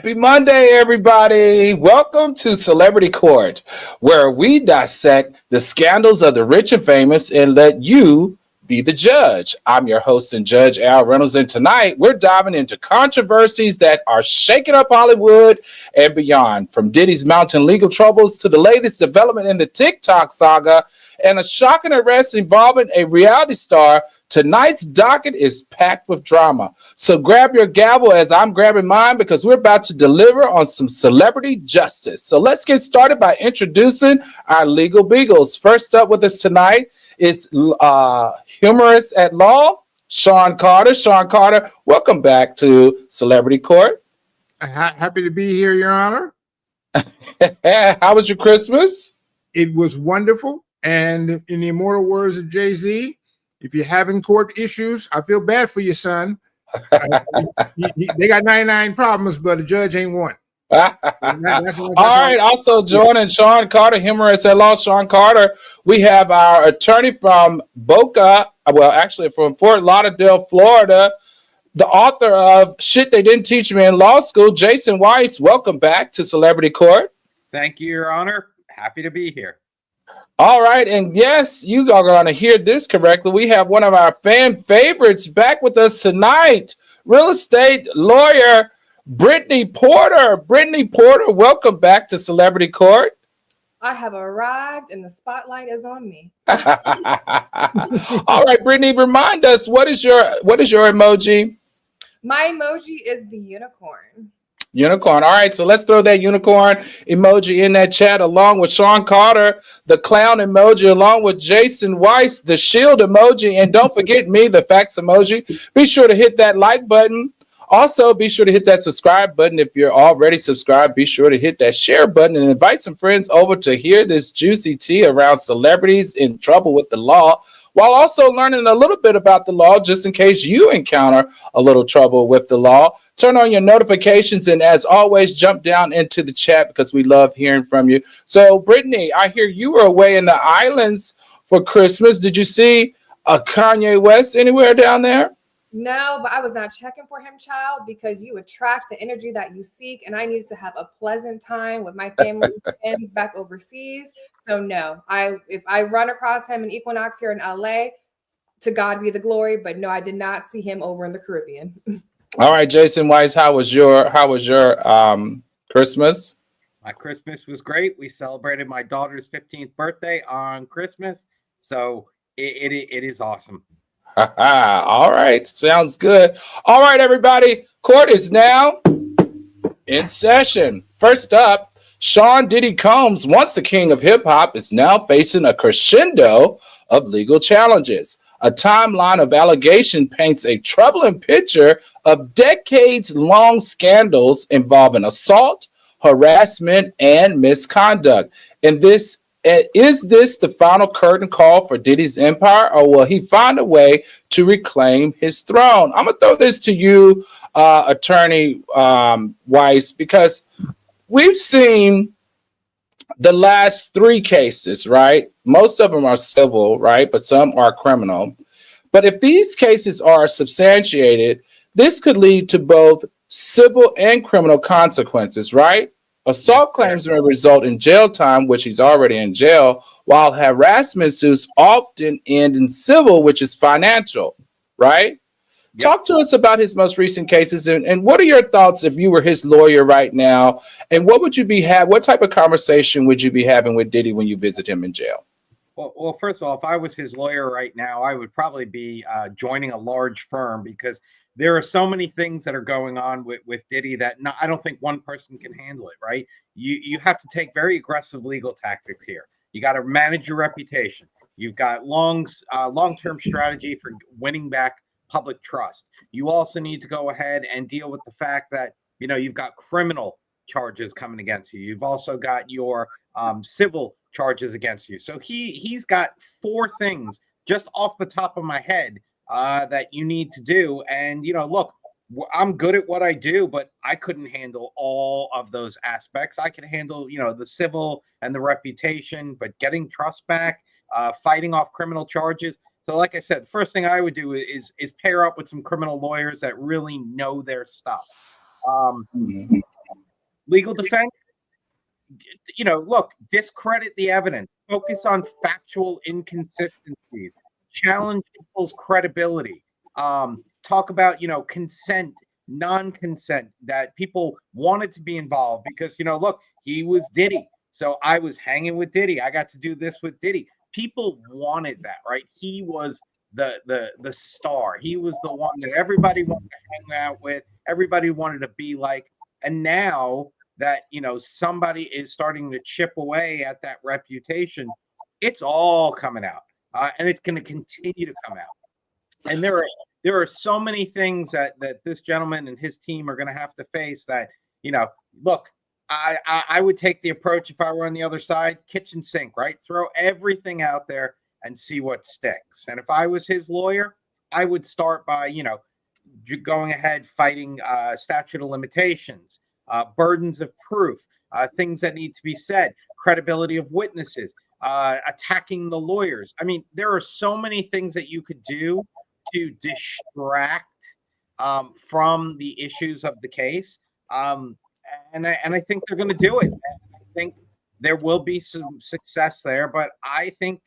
Happy Monday, everybody. Welcome to Celebrity Court, where we dissect the scandals of the rich and famous and let you be the judge. I'm your host and judge, Al Reynolds, and tonight we're diving into controversies that are shaking up Hollywood and beyond, from Diddy's mountain legal troubles to the latest development in the TikTok saga and a shocking arrest involving a reality star. Tonight's docket is packed with drama. So grab your gavel as I'm grabbing mine because we're about to deliver on some celebrity justice. So let's get started by introducing our legal beagles. First up with us tonight is humorist at law, Sean Carter. Sean Carter, welcome back to Celebrity Court. Happy to be here, Your Honor. How was your Christmas? It was wonderful. And in the immortal words of Jay-Z, if you're having court issues, I feel bad for your son. They got 99 problems, but a judge ain't one. All right. Also joining Sean Carter, humorist at law, Sean Carter. We have our attorney from Boca, well, actually from Fort Lauderdale, Florida, the author of Shit They Didn't Teach Me in Law School, Jason Weiss. Welcome back to Celebrity Court. Thank you, Your Honor. Happy to be here. All right, and yes, you are going to hear this correctly. We have one of our fan favorites back with us tonight, real estate lawyer Brittany Porter. Brittany Porter, welcome back to Celebrity Court. I have arrived and the spotlight is on me. All right, Brittany, remind us, what is your emoji? My emoji is the unicorn. Unicorn. All right, so let's throw that unicorn emoji in that chat along with Sean Carter, the clown emoji, along with Jason Weiss, the shield emoji, and don't forget me, the facts emoji. Be sure to hit that like button. Also, be sure to hit that subscribe button. If you're already subscribed, be sure to hit that share button and invite some friends over to hear this juicy tea around celebrities in trouble with the law, while also learning a little bit about the law just in case you encounter a little trouble with the law. Turn on your notifications, and as always, jump down into the chat because we love hearing from you. So, Brittany, I hear you were away in the islands for Christmas. Did you see Kanye West anywhere down there? No, but I was not checking for him, child, because you attract the energy that you seek, and I needed to have a pleasant time with my family and friends back overseas. So, no, if I run across him in Equinox here in LA, to God be the glory. But no, I did not see him over in the Caribbean. All right, Jason Weiss, how was your Christmas? My Christmas was great. We celebrated my daughter's 15th birthday on Christmas, so it is awesome. All right, sounds good. All right, everybody, court is now in session. First up, Sean Diddy Combs, once the king of hip hop, is now facing a crescendo of legal challenges. A timeline of allegation paints a troubling picture of decades-long scandals involving assault, harassment, and misconduct. And is this the final curtain call for Diddy's empire, or will he find a way to reclaim his throne? I'm going to throw this to you, Attorney Weiss, because we've seen the last three cases, right? Most of them are civil, right? But some are criminal. But if these cases are substantiated, this could lead to both civil and criminal consequences, right? Assault claims may result in jail time, which he's already in jail, while harassment suits often end in civil, which is financial, right? Yep. Talk to us about his most recent cases, and what are your thoughts if you were his lawyer right now, and what type of conversation would you be having with Diddy when you visit him in jail? Well, first of all, if I was his lawyer right now, I would probably be joining a large firm, because there are so many things that are going on with Diddy that I don't think one person can handle it, right? You have to take very aggressive legal tactics here. You got to manage your reputation. You've got long-term strategy for winning back public trust. You also need to go ahead and deal with the fact that, you've got criminal charges coming against you. You've also got your civil charges against you. So he's got four things just off the top of my head that you need to do. And, look, I'm good at what I do, but I couldn't handle all of those aspects. I can handle, the civil and the reputation, but getting trust back, fighting off criminal charges. So like I said, first thing I would do is pair up with some criminal lawyers that really know their stuff. Legal defense, look, discredit the evidence, focus on factual inconsistencies, challenge people's credibility, talk about, consent, non-consent, that people wanted to be involved because, look, he was Diddy. So I was hanging with Diddy. I got to do this with Diddy. People wanted that, right? He was the star. He was the one that everybody wanted to hang out with. Everybody wanted to be like. And now that somebody is starting to chip away at that reputation, it's all coming out, and it's going to continue to come out. And there are so many things that this gentleman and his team are going to have to face. That look, I would take the approach if I were on the other side, kitchen sink, right? Throw everything out there and see what sticks. And if I was his lawyer, I would start by going ahead fighting statute of limitations, burdens of proof, things that need to be said, credibility of witnesses, attacking the lawyers. I mean, there are so many things that you could do to distract from the issues of the case. And I think they're going to do it. I think there will be some success there, but I think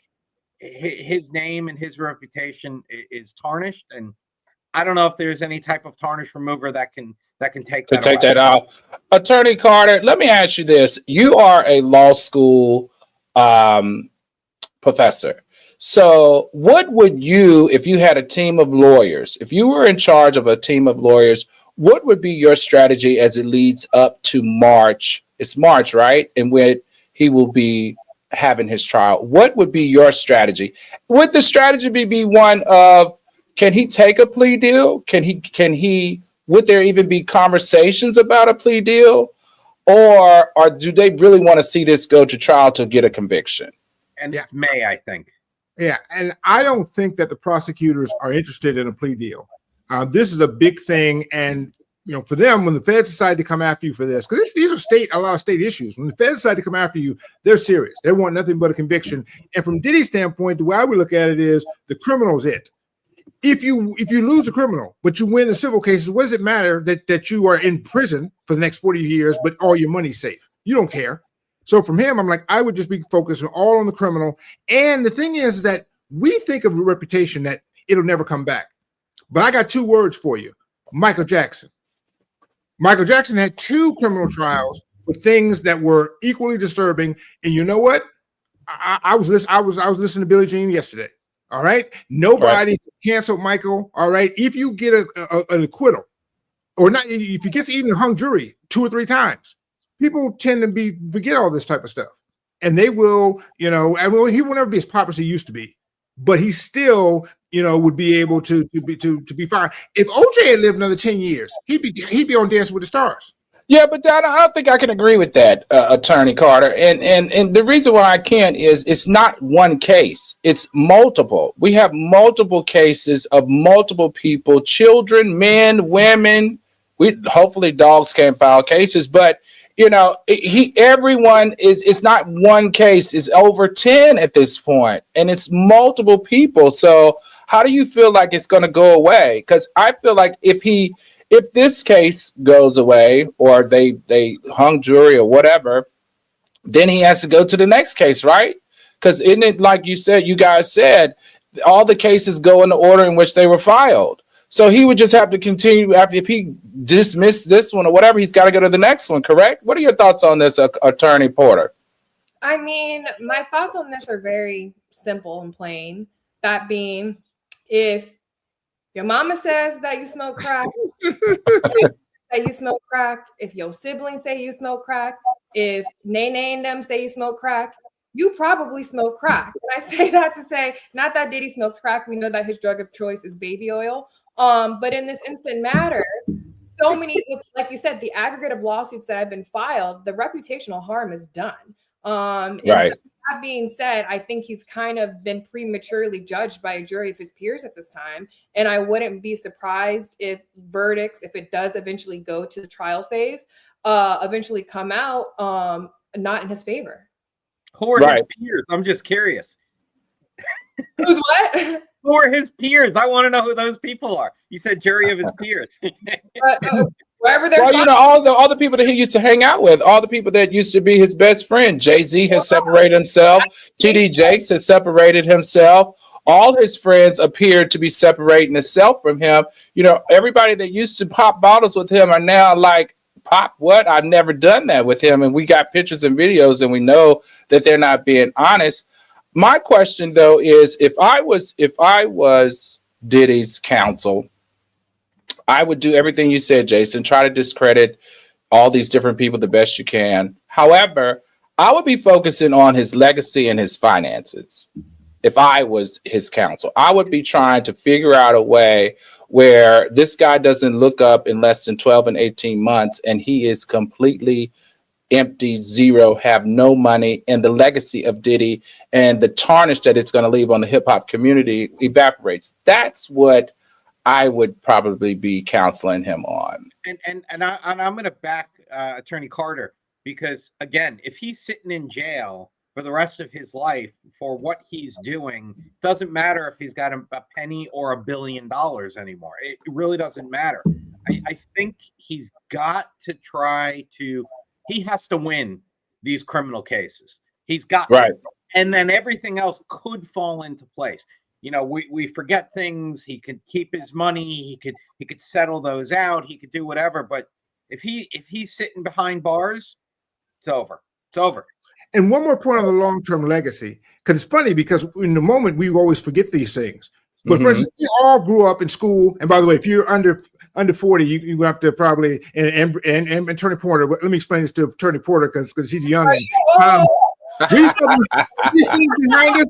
his name and his reputation is tarnished, and I don't know if there's any type of tarnish remover that can take that out. Attorney Carter, let me ask you this: you are a law school professor. So, what would you, if you had a team of lawyers, if you were in charge of a team of lawyers, what would be your strategy as it leads up to March? It's March, right? And when he will be having his trial. What would be your strategy? Would the strategy be one of, can he take a plea deal? Would there even be conversations about a plea deal? Or do they really want to see this go to trial to get a conviction? And it's May, I think. Yeah, and I don't think that the prosecutors are interested in a plea deal. This is a big thing, and for them, when the feds decide to come after you for this, because these are a lot of state issues. When the feds decide to come after you, they're serious. They want nothing but a conviction. And from Diddy's standpoint, the way I would look at it is the criminal's it. If you lose a criminal, but you win the civil cases, what does it matter that you are in prison for the next 40 years, but all your money's safe? You don't care. So from him, I'm like, I would just be focused all on the criminal. And the thing is that we think of a reputation that it'll never come back. But I got two words for you: Michael Jackson. Michael Jackson had 2 criminal trials with things that were equally disturbing. And you know what? I was listening to Billie Jean yesterday. All right. Nobody canceled Michael. All right. If you get an acquittal, or not, if you get even a hung jury 2 or 3 times, people tend to forget all this type of stuff. And they will, he will never be as popular as he used to be, but he still, would be able to be fine. If OJ had lived another 10 years, he'd be on Dancing with the Stars. Yeah, but I don't think I can agree with that, Attorney Carter. And the reason why I can't is it's not one case. It's multiple. We have multiple cases of multiple people, children, men, women. Hopefully dogs can't file cases, but everyone it's not one case. It's over 10 at this point, and it's multiple people. So how do you feel like it's going to go away? Because I feel like if this case goes away, or they hung jury or whatever, then he has to go to the next case, right? Because isn't it like you guys said, all the cases go in the order in which they were filed. So he would just have to continue if he dismissed this one or whatever, he's got to go to the next one, correct? What are your thoughts on this, Attorney Porter? I mean, my thoughts on this are very simple and plain. That being, if your mama says that you smoke crack, if your siblings say you smoke crack, if Nene and them say you smoke crack, you probably smoke crack. And I say that to say, not that Diddy smokes crack. We know that his drug of choice is baby oil. But in this instant matter, so many, like you said, the aggregate of lawsuits that have been filed, the reputational harm is done. Right. So that being said, I think he's kind of been prematurely judged by a jury of his peers at this time. And I wouldn't be surprised if verdicts, if it does eventually go to the trial phase, eventually come out not in his favor. Who are his peers? I'm just curious. Who's what? Who are his peers? I want to know who those people are. You said jury of his peers. Wherever they're Well, from. you know, all the people that he used to hang out with, all the people that used to be his best friend. Jay-Z has separated himself. TD Jakes has separated himself. All his friends appear to be separating themselves from him. You know, everybody that used to pop bottles with him are now like, pop what? I've never done that with him. And we got pictures and videos, and we know that they're not being honest. My question though is, if I was Diddy's counsel, I would do everything you said, Jason. Try to discredit all these different people the best you can. However, I would be focusing on his legacy and his finances. If I was his counsel, I would be trying to figure out a way where this guy doesn't look up in less than 12 and 18 months and he is completely empty, zero, have no money, and the legacy of Diddy and the tarnish that it's going to leave on the hip hop community evaporates. That's what I would probably be counseling him on. And I'm going to back Attorney Carter, because again, if he's sitting in jail for the rest of his life for what he's doing, doesn't matter if he's got a penny or $1 billion anymore. It really doesn't matter. I think he's got to he has to win these criminal cases. He's got right. to. And then everything else could fall into place. You know, we forget things. He could keep his money. He could settle those out. He could do whatever. But if he's sitting behind bars, it's over. It's over. And one more point on the long-term legacy, because it's funny, because in the moment we always forget these things. But for instance, we all grew up in school. And by the way, if you're under 40, you have to probably and Attorney Porter. But let me explain this to Attorney Porter because he's young. These things behind us,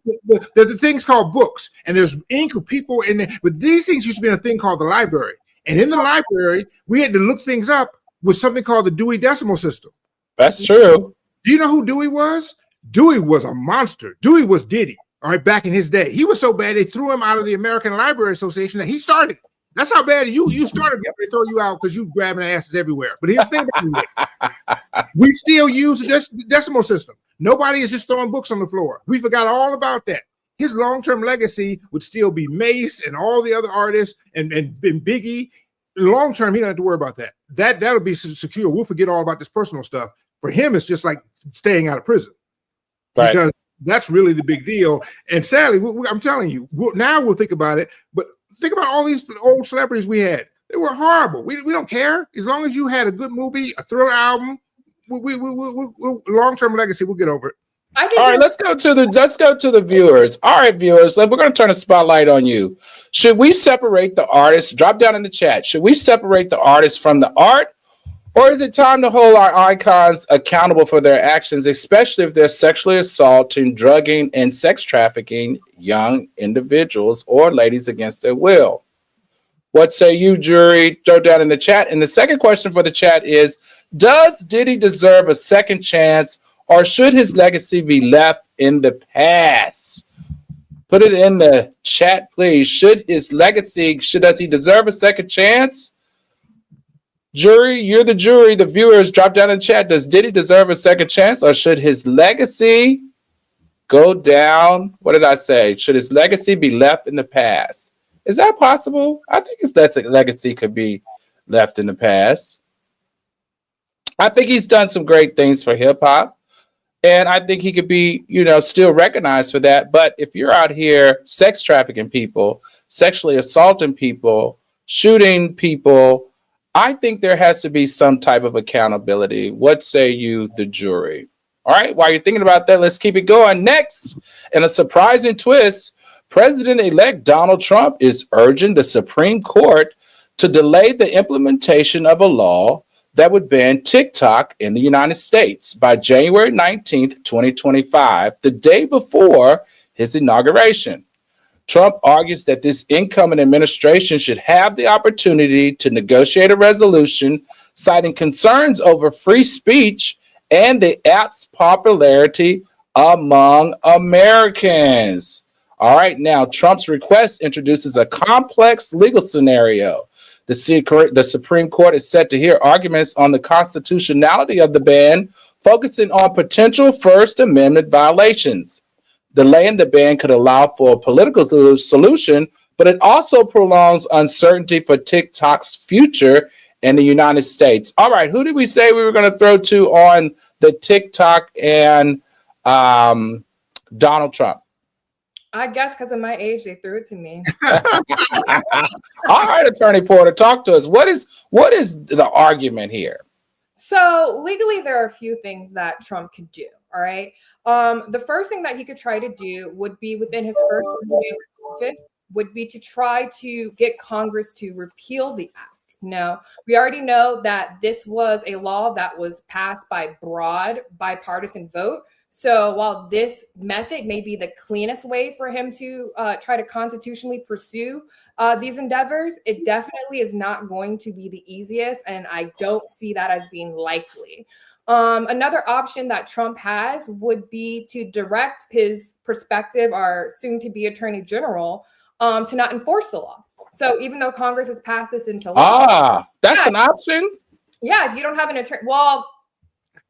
there's the things called books, and there's ink of people in there. But these things used to be in a thing called the library. And in the library, we had to look things up with something called the Dewey Decimal System. That's true. Do you know who Dewey was? Dewey was a monster. Dewey was Diddy. All right, back in his day, he was so bad they threw him out of the American Library Association that he started. That's how bad you started. They throw you out because you grabbing asses everywhere. But here's the thing: we still use the decimal system. Nobody is just throwing books on the floor. We forgot all about that. His long-term legacy would still be Mace and all the other artists and Biggie. Long-term, he don't have to worry about that. That'll be secure. We'll forget all about this personal stuff. For him, it's just like staying out of prison, right? Because that's really the big deal. And sadly, I'm telling you, now we'll think about it. But think about all these old celebrities we had. They were horrible. We don't care. As long as you had a good movie, a Thriller album, we'll long-term legacy, we'll get over it. All right, let's go to the viewers. All right, viewers, we're going to turn a spotlight on you. Should we separate the artists? Drop down in the chat. Should we separate the artists from the art? Or is it time to hold our icons accountable for their actions, especially if they're sexually assaulting, drugging, and sex trafficking young individuals or ladies against their will? What say you, jury? Throw down in the chat. And the second question for the chat is, does Diddy deserve a second chance, or should his legacy be left in the past? Put it in the chat, please. Does he deserve a second chance? Jury, you're the jury. The viewers, drop down in the chat. Does Diddy deserve a second chance, or should his legacy go down? What did I say? Should his legacy be left in the past? Is that possible? I think his legacy could be left in the past. I think he's done some great things for hip hop, and I think he could be, still recognized for that. But if you're out here sex trafficking people, sexually assaulting people, shooting people, I think there has to be some type of accountability. What say you, the jury? All right, while you're thinking about that, let's keep it going. Next, in a surprising twist, President-elect Donald Trump is urging the Supreme Court to delay the implementation of a law that would ban TikTok in the United States by January 19th, 2025, the day before his inauguration. Trump argues that this incoming administration should have the opportunity to negotiate a resolution, citing concerns over free speech and the app's popularity among Americans. All right, now Trump's request introduces a complex legal scenario. The Supreme Court is set to hear arguments on the constitutionality of the ban, focusing on potential First Amendment violations. Delaying the ban could allow for a political solution, but it also prolongs uncertainty for TikTok's future in the United States. All right, who did we say we were going to throw to on the TikTok and Donald Trump? I guess because of my age, they threw it to me. All right, Attorney Porter, talk to us. What is the argument here? So legally, there are a few things that Trump could do. All right. The first thing that he could try to do would be within his first 100 days of office would be to try to get Congress to repeal the act. No, we already know that this was a law that was passed by broad bipartisan vote. So while this method may be the cleanest way for him to try to constitutionally pursue these endeavors, it definitely is not going to be the easiest, and I don't see that as being likely. Another option that Trump has would be to direct his prospective or soon-to-be Attorney General to not enforce the law. So even though Congress has passed this into law, that's an option. Yeah, you don't have an attorney. Well,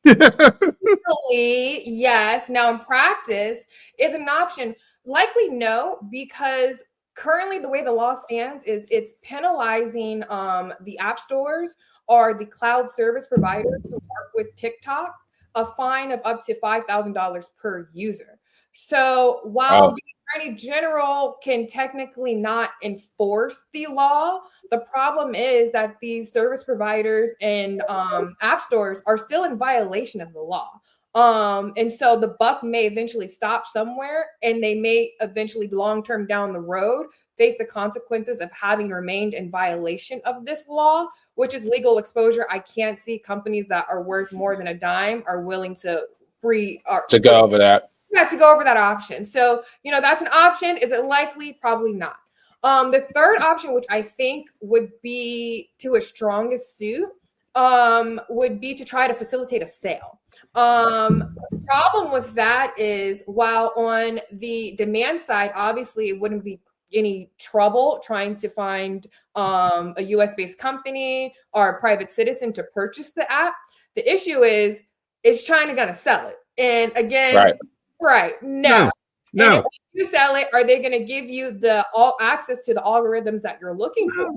legally, yes. Now in practice, is an option. Likely no, because currently the way the law stands is it's penalizing the app stores or the cloud service providers who work with TikTok a fine of up to $5,000 per user. So while the Attorney General can technically not enforce the law, the problem is that these service providers and app stores are still in violation of the law. And so the buck may eventually stop somewhere, and they may eventually long-term down the road face the consequences of having remained in violation of this law, which is legal exposure. I can't see companies that are worth more than a dime are willing to go over that. Yeah, to go over that option. So, that's an option. Is it likely? Probably not. The third option, which I think would be to his strongest suit, would be to try to facilitate a sale. The problem with that is, while on the demand side, obviously it wouldn't be any trouble trying to find a US-based company or a private citizen to purchase the app. The issue is China going to sell it? And again, right. No. And if you sell it, are they going to give you the all access to the algorithms that you're looking for?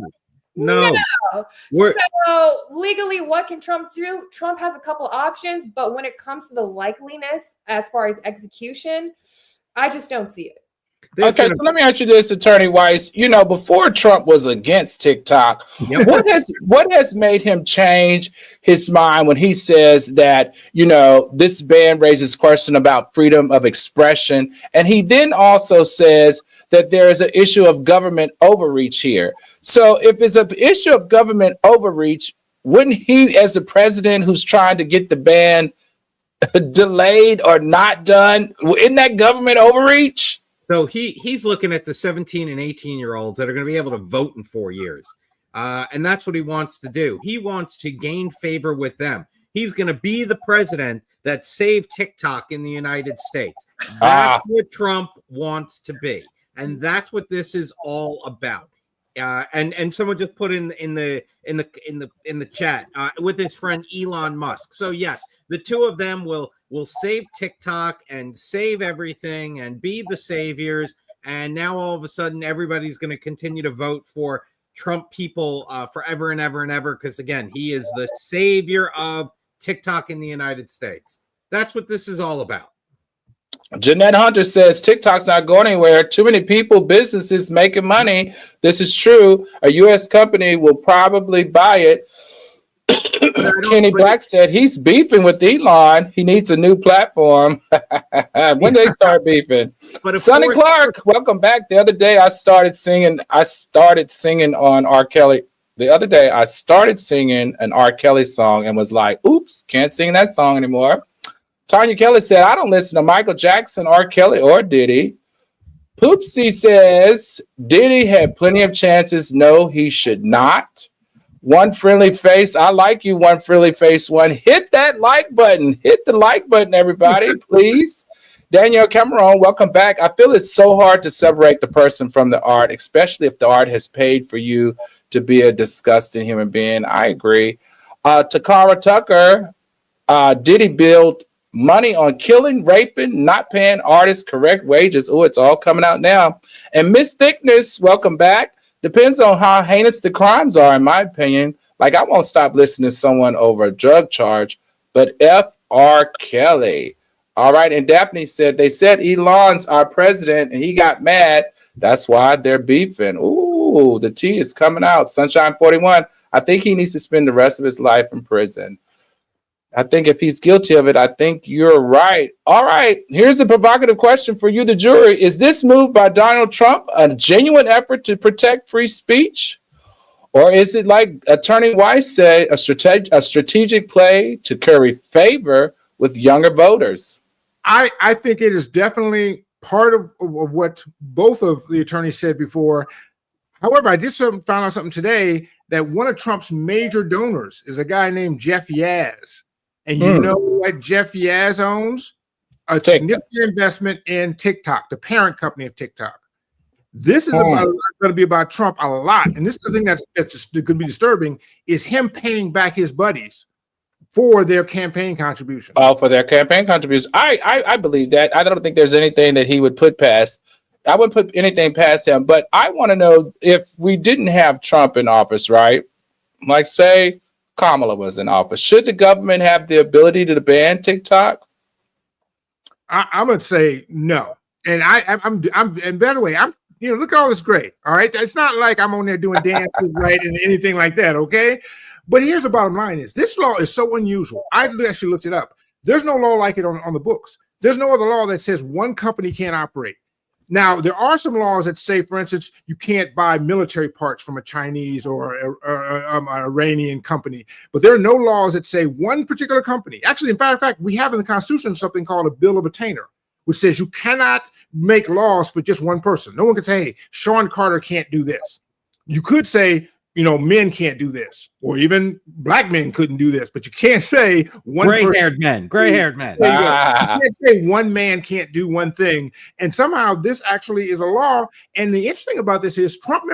No. So legally, what can Trump do? Trump has a couple options, but when it comes to the likeliness as far as execution, I just don't see it. Okay, so let me ask you this, Attorney Weiss. Before Trump was against TikTok, what has made him change his mind when he says that, this ban raises question about freedom of expression? And he then also says that there is an issue of government overreach here. So if it's an issue of government overreach, wouldn't he, as the president who's trying to get the ban delayed or not done, isn't that government overreach? So he's looking at the 17 and 18-year-olds that are going to be able to vote in 4 years. And that's what he wants to do. He wants to gain favor with them. He's going to be the president that saved TikTok in the United States. That's what Trump wants to be. And that's what this is all about. And someone just put in the chat with his friend Elon Musk. So yes, the two of them will save TikTok and save everything and be the saviors. And now all of a sudden, everybody's going to continue to vote for Trump people forever and ever and ever. Because again, he is the savior of TikTok in the United States. That's what this is all about. Jeanette Hunter says TikTok's not going anywhere. Too many people, businesses making money. This is true. A U.S. company will probably buy it. Kenny Black said he's beefing with Elon. He needs a new platform. When they start beefing? Sonny Clark, welcome back. The other day I started singing on R. Kelly. The other day I started singing an R. Kelly song and was like, oops, can't sing that song anymore. Tanya Kelly said, I don't listen to Michael Jackson, R. Kelly, or Diddy. Poopsie says, Diddy had plenty of chances. No, he should not. One friendly face. I like you, one friendly face. One. Hit that like button. Hit the like button, everybody, please. Danielle Cameron, welcome back. I feel it's so hard to separate the person from the art, especially if the art has paid for you to be a disgusting human being. I agree. Takara Tucker, Diddy build money on killing, raping, not paying artists correct wages. Oh, it's all coming out now. And Miss Thickness, welcome back. Depends on how heinous the crimes are, in my opinion. Like, I won't stop listening to someone over a drug charge, but F. R. Kelly. All right. And Daphne said, they said Elon's our president and he got mad. That's why they're beefing. Ooh, the tea is coming out. Sunshine 41. I think he needs to spend the rest of his life in prison. I think if he's guilty of it, I think you're right. All right. Here's a provocative question for you, the jury. Is this move by Donald Trump a genuine effort to protect free speech? Or is it, like Attorney Weiss said, a strategic play to curry favor with younger voters? I think it is definitely part of what both of the attorneys said before. However, I just found out something today that one of Trump's major donors is a guy named Jeff Yazz. And you know what Jeff Yazz owns? A significant investment in TikTok, the parent company of TikTok. This is going to be about Trump a lot. And this is the thing that's going to be disturbing, is him paying back his buddies for their campaign contributions. Oh, for their campaign contributions. I believe that. I don't think there's anything that he would put past. I wouldn't put anything past him. But I want to know, if we didn't have Trump in office, right? Like, say Kamala was in office, should the government have the ability to ban TikTok? I'm going to say no. And and by the way, look at all this gray. All right. It's not like I'm on there doing dances, right? And anything like that. Okay. But here's the bottom line is this law is so unusual. I actually looked it up. There's no law like it on the books. There's no other law that says one company can't operate. Now, there are some laws that say, for instance, you can't buy military parts from a Chinese or an Iranian company. But there are no laws that say one particular company. Actually, in fact, we have in the Constitution something called a bill of attainder, which says you cannot make laws for just one person. No one can say, hey, Sean Carter can't do this. You could say, men can't do this, or even black men couldn't do this, but you can't say one gray-haired men. You can't say one man can't do one thing. And somehow this actually is a law. And the interesting about this is Trump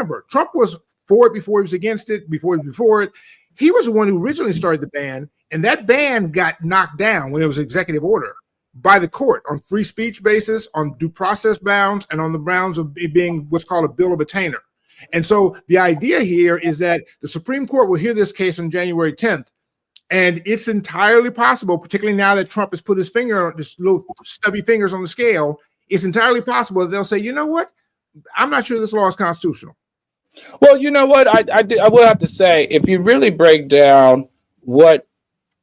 was for it before he was against it, before it. He was the one who originally started the ban, and that ban got knocked down when it was executive order by the court on free speech basis, on due process bounds, and on the grounds of it being what's called a bill of attainder. And so the idea here is that the Supreme Court will hear this case on January 10th. And it's entirely possible, particularly now that Trump has put his little stubby fingers on the scale, it's entirely possible that they'll say, you know what? I'm not sure this law is constitutional. Well, you know what? I will have to say, if you really break down what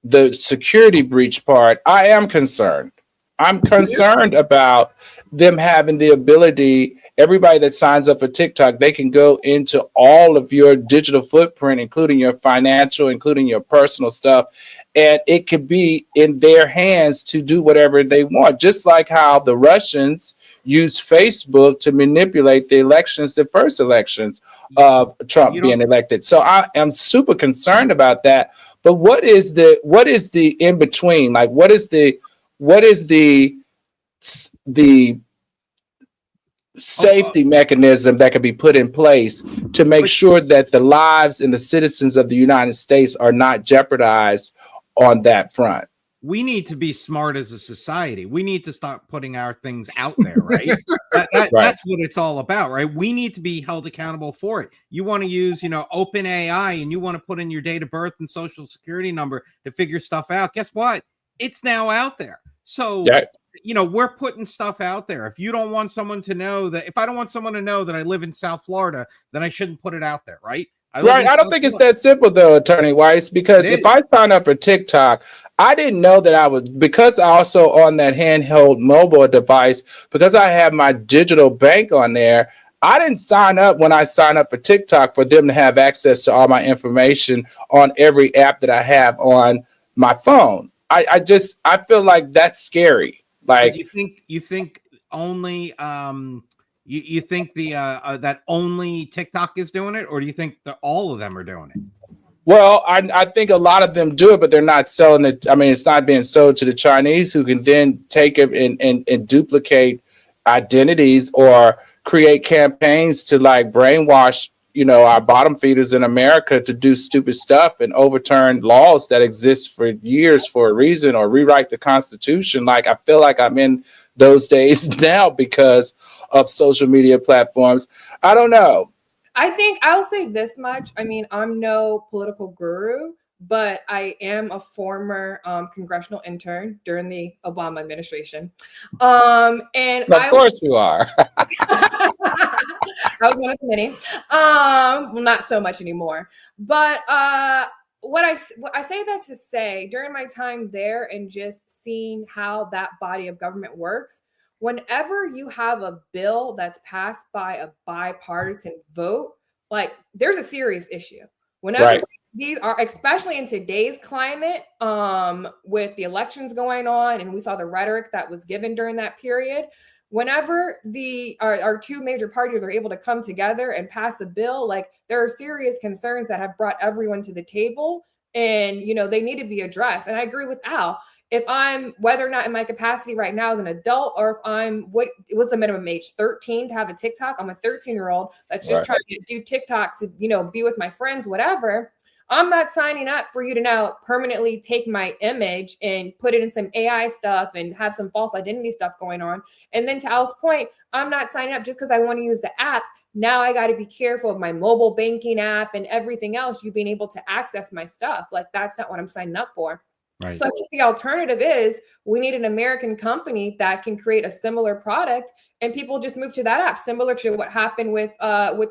the security breach part, I am concerned. I'm concerned about them having the ability. Everybody that signs up for TikTok, they can go into all of your digital footprint, including your financial, including your personal stuff, and it could be in their hands to do whatever they want, just like how the Russians used Facebook to manipulate the first elections of Trump being elected. So I am super concerned about that. But what is the in between? Like, what is the safety mechanism that can be put in place to make sure that the lives and the citizens of the United States are not jeopardized on that front? We need to be smart as a society. We need to stop putting our things out there, right? That's what it's all about, right? We need to be held accountable for it. You want to use, open AI, and you want to put in your date of birth and social security number to figure stuff out. Guess what? It's now out there. So, we're putting stuff out there. If you don't want someone to know that, if I don't want someone to know that I live in South Florida, then I shouldn't put it out there, right? I don't think it's that simple, though, Attorney Weiss, because if I sign up for TikTok, I didn't know that I was, because I also on that handheld mobile device, because I have my digital bank on there, I didn't sign up when I signed up for TikTok for them to have access to all my information on every app that I have on my phone. I feel like that's scary. Like, you think only you think that only TikTok is doing it, or do you think that all of them are doing it? Well, I think a lot of them do it, but they're not selling it. I mean, it's not being sold to the Chinese, who can then take it and duplicate identities or create campaigns to like brainwash, our bottom feeders in America to do stupid stuff and overturn laws that exist for years for a reason, or rewrite the Constitution. Like, I feel like I'm in those days now because of social media platforms. I don't know. I think I'll say this much. I mean, I'm no political guru, but I am a former congressional intern during the Obama administration. And Of course you are. I was one of the many. Well, not so much anymore. But what I say that to say, during my time there and just seeing how that body of government works, whenever you have a bill that's passed by a bipartisan vote, like there's a serious issue. Whenever Right. these are, especially in today's climate, with the elections going on, and we saw the rhetoric that was given during that period. Whenever our two major parties are able to come together and pass a bill, like there are serious concerns that have brought everyone to the table, and they need to be addressed. And I agree with Al. If I'm, whether or not in my capacity right now as an adult, or if I'm, what's the minimum age, 13 to have a TikTok? I'm a 13-year-old that's just Right. trying to do TikTok to be with my friends, whatever. I'm not signing up for you to now permanently take my image and put it in some AI stuff and have some false identity stuff going on. And then to Al's point, I'm not signing up just because I want to use the app. Now I got to be careful of my mobile banking app and everything else, you being able to access my stuff. Like that's not what I'm signing up for. Right. So I think the alternative is we need an American company that can create a similar product, and people just move to that app, similar to what happened with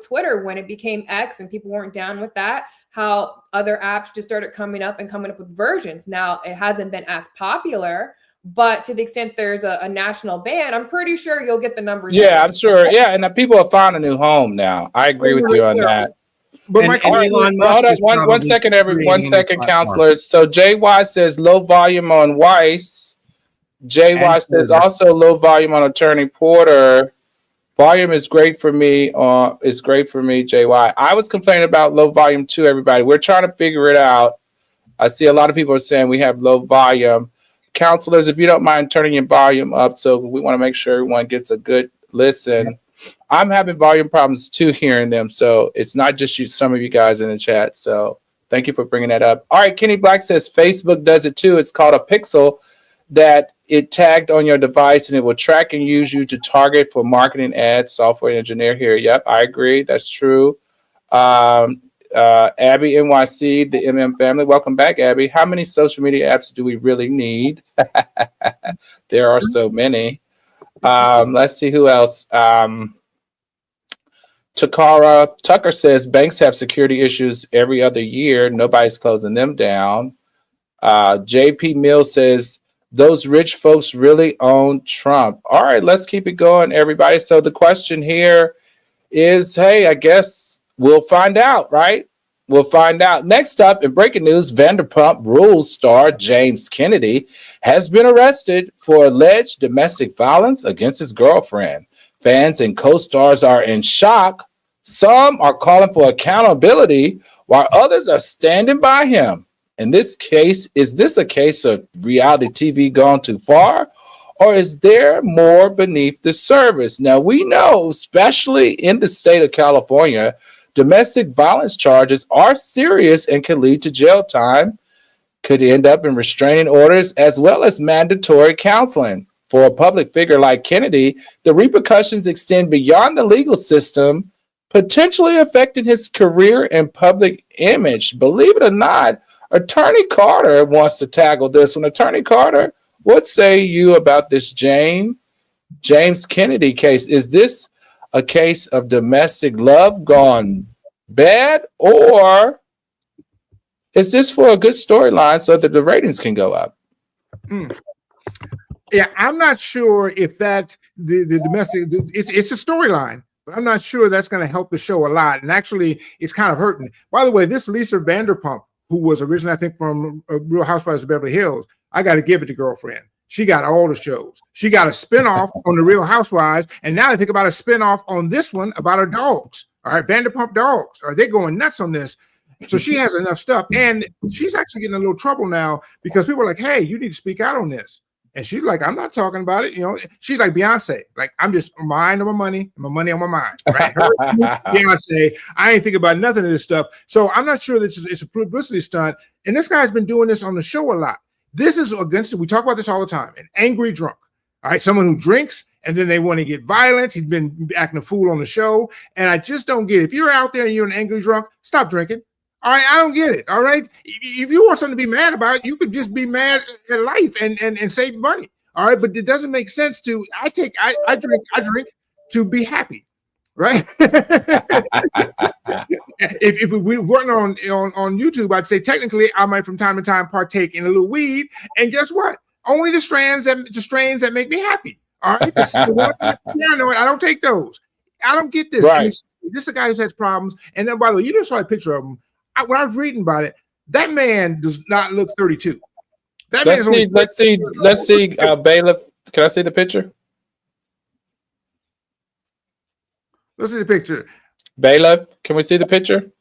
Twitter when it became X and people weren't down with that. How other apps just started coming up with versions. Now it hasn't been as popular, but to the extent there's a national ban, I'm pretty sure you'll get the numbers. Yeah, I'm sure. Yeah, and the people have found a new home now. I agree with you on that. But And Elon Musk Hold on, is one probably second, creating a new second, platform. counselors. So JY says low volume on Weiss. JY And says Porter. also low volume on Attorney Porter. Volume is great for me. It's great for me, JY. I was complaining about low volume too, everybody. We're trying to figure it out. I see a lot of people are saying we have low volume. Counselors, if you don't mind turning your volume up, so we want to make sure everyone gets a good listen. I'm having volume problems too hearing them, so it's not just you, some of you guys in the chat. So thank you for bringing that up. All right, Kenny Black says Facebook does it too. It's called a pixel that it tagged on your device, and it will track and use you to target for marketing ads. Software engineer here. Yep, I agree. That's true. Abby NYC, the MM family. Welcome back, Abby. How many social media apps do we really need? There are so many. Let's see who else. Takara Tucker says banks have security issues every other year. Nobody's closing them down. JP Mills says those rich folks really own Trump. All right, let's keep it going, everybody. So the question here is, hey, I guess we'll find out, right? We'll find out. Next up, in breaking news, Vanderpump Rules star James Kennedy has been arrested for alleged domestic violence against his girlfriend. Fans and co-stars are in shock. Some are calling for accountability, while others are standing by him. In this case, is this a case of reality TV gone too far, or is there more beneath the surface? Now, we know, especially in the state of California, domestic violence charges are serious and can lead to jail time, could end up in restraining orders, as well as mandatory counseling. For a public figure like Kennedy, the repercussions extend beyond the legal system, potentially affecting his career and public image. Believe it or not, Attorney Carter wants to tackle this one. Attorney Carter, what say you about this James Kennedy case? Is this a case of domestic love gone bad, or is this for a good storyline so that the ratings can go up? Yeah, I'm not sure if that the domestic it's a storyline, but I'm not sure that's going to help the show a lot. And actually, it's kind of hurting. By the way, this Lisa Vanderpump, who was originally, I think, from Real Housewives of Beverly Hills, I got to give it to girlfriend. She got all the shows. She got a spinoff on the Real Housewives, and now I think about a spinoff on this one about her dogs. All right, Vanderpump dogs. Are they going nuts on this? So she has enough stuff, and she's actually getting a little trouble now because people are like, "Hey, you need to speak out on this." And she's like, I'm not talking about it. You know, she's like Beyonce. Like, I'm just mind on my money and my money on my mind. Right? Her, Beyonce, I ain't thinking about nothing of this stuff. So I'm not sure that it's a publicity stunt. And this guy's been doing this on the show a lot. This is against, we talk about this all the time, an angry drunk. All right, someone who drinks and then they want to get violent. He's been acting a fool on the show, and I just don't get it. If you're out there and you're an angry drunk, stop drinking. All right, I don't get it. All right, if you want something to be mad about, you could just be mad at life and save money. All right, but it doesn't make sense to. I drink to be happy, right? if we weren't on YouTube, I'd say technically I might from time to time partake in a little weed, and guess what? Only the strains that make me happy. All right, I don't take those. I don't get this. Right. I mean, this is a guy who has problems. And then, by the way, you just saw a picture of him. When I was reading about it, that man does not look 32. Let's see, Bailiff. Can I see the picture? Let's see the picture. Bailiff, can we see the picture?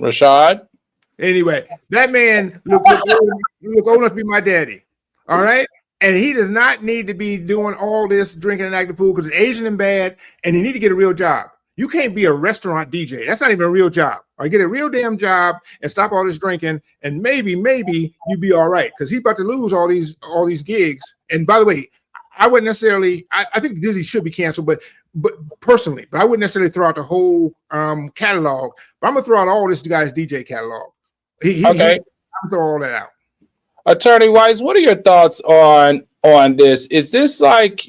Rashad? Anyway, that man look old enough to be my daddy. All right. And he does not need to be doing all this drinking and acting fool because it's Asian and bad, and he need to get a real job. You can't be a restaurant DJ. That's not even a real job. Or get a real damn job and stop all this drinking, and maybe you be all right. Because he's about to lose all these gigs. And by the way, I wouldn't necessarily. I think Disney should be canceled, but personally, I wouldn't necessarily throw out the whole catalog. But I'm gonna throw out all this guy's DJ catalog. Okay, I'm gonna throw all that out. Attorney Weiss, what are your thoughts on this? Is this like,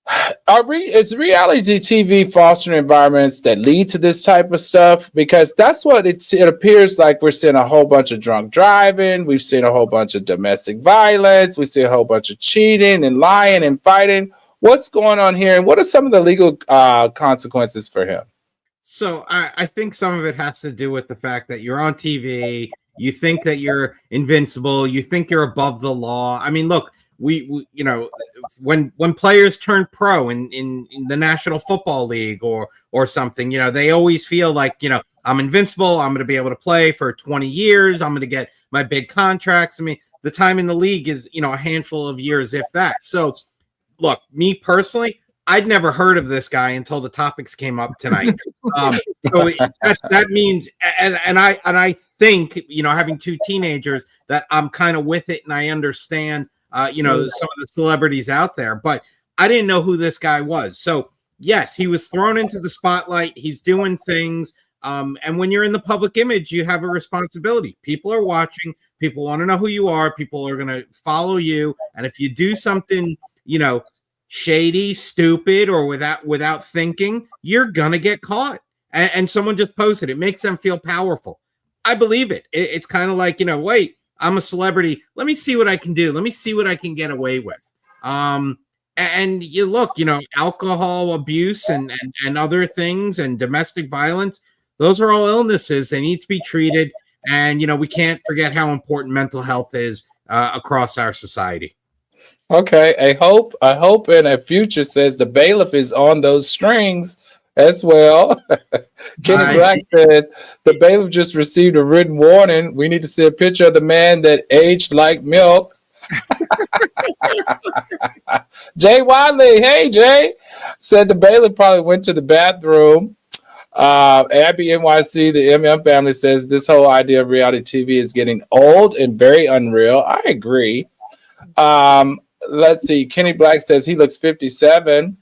it's reality TV fostering environments that lead to this type of stuff? Because that's what it appears like. We're seeing a whole bunch of drunk driving. We've seen a whole bunch of domestic violence. We see a whole bunch of cheating and lying and fighting. What's going on here? And what are some of the legal consequences for him? So I think some of it has to do with the fact that you're on TV. You think that you're invincible. You think you're above the law. I mean, look, we when players turn pro in the National Football League or something, they always feel like, I'm invincible. I'm going to be able to play for 20 years. I'm going to get my big contracts. I mean, the time in the league is, a handful of years, if that. So look, me personally, I'd never heard of this guy until the topics came up tonight. So that means, and I think, having two teenagers, that I'm kind of with it and I understand, some of the celebrities out there, but I didn't know who this guy was. So yes, he was thrown into the spotlight. He's doing things. And when you're in the public image, you have a responsibility. People are watching. People want to know who you are. People are going to follow you. And if you do something, shady, stupid, or without thinking, you're going to get caught. And someone just posted, it makes them feel powerful. I believe it. It's kind of like, wait, I'm a celebrity. Let me see what I can do. Let me see what I can get away with. And you look, alcohol abuse and other things and domestic violence, those are all illnesses. They need to be treated. And, we can't forget how important mental health is across our society. Okay. I hope in a future says the bailiff is on those strings as well. Kenny Black said the bailiff just received a written warning. We need to see a picture of the man that aged like milk. Jay Wiley, hey Jay, said the bailiff probably went to the bathroom. Abby NYC, the MM family, says this whole idea of reality TV is getting old and very unreal. I agree. Let's see. Kenny Black says he looks 57.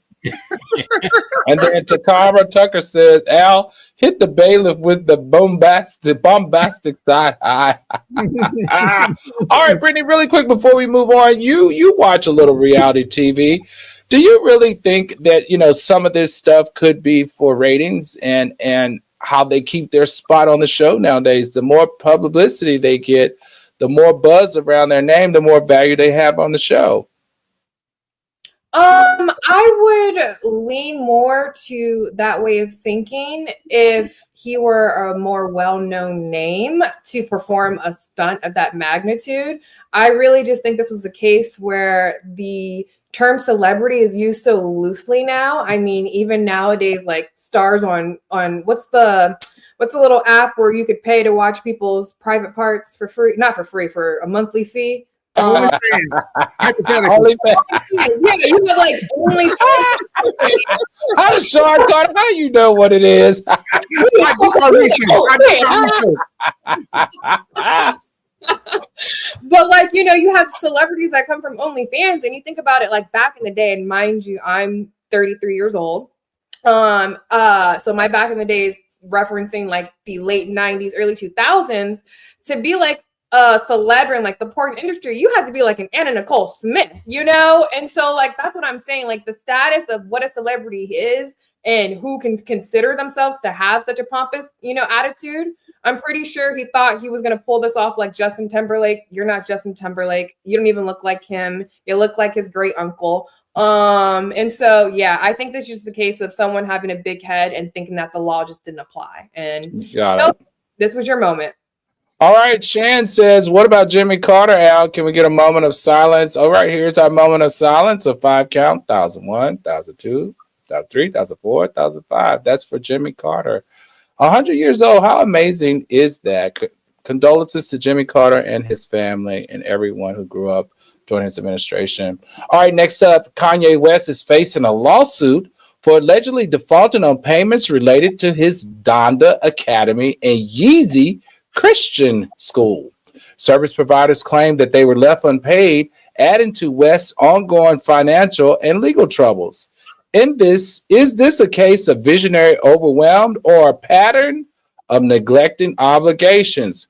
And then Takara Tucker says, Al, hit the bailiff with the bombastic side eye. All right, Brittany, really quick before we move on, you watch a little reality TV. Do you really think that, some of this stuff could be for ratings and how they keep their spot on the show nowadays? The more publicity they get, the more buzz around their name, the more value they have on the show. I would lean more to that way of thinking if he were a more well-known name to perform a stunt of that magnitude. I really just think this was a case where the term celebrity is used so loosely now. I mean, even nowadays, like stars on what's the little app where you could pay to watch people's private parts for free? Not for free, for a monthly fee. Hypothetically. Yeah, you have like only. How does Sean Carter? How you know what it is? But like, you know, you have celebrities that come from OnlyFans, and you think about it like back in the day, and mind you, I'm 33 years old. So my back in the days referencing like the late 90s, early 2000s, to be like a celeb in like the porn industry, you had to be like an Anna Nicole Smith, you know? And so like that's what I'm saying, like the status of what a celebrity is and who can consider themselves to have such a pompous, you know, attitude. I'm pretty sure he thought he was going to pull this off like Justin Timberlake. You're not Justin Timberlake. You don't even look like him. You look like his great uncle. And so, yeah, I think this is just the case of someone having a big head and thinking that the law just didn't apply. And this was your moment. All right. Shan says, what about Jimmy Carter, Al? Can we get a moment of silence? All right. Here's our moment of silence. A 5 count. 1001, 1002, 1003, 1004, 1005. That's for Jimmy Carter. 100 years old. How amazing is that? Condolences to Jimmy Carter and his family and everyone who grew up during his administration. All right, next up, Kanye West is facing a lawsuit for allegedly defaulting on payments related to his Donda Academy and Yeezy Christian School. Service providers claim that they were left unpaid, adding to West's ongoing financial and legal troubles. Is this a case of visionary overwhelmed or a pattern of neglecting obligations?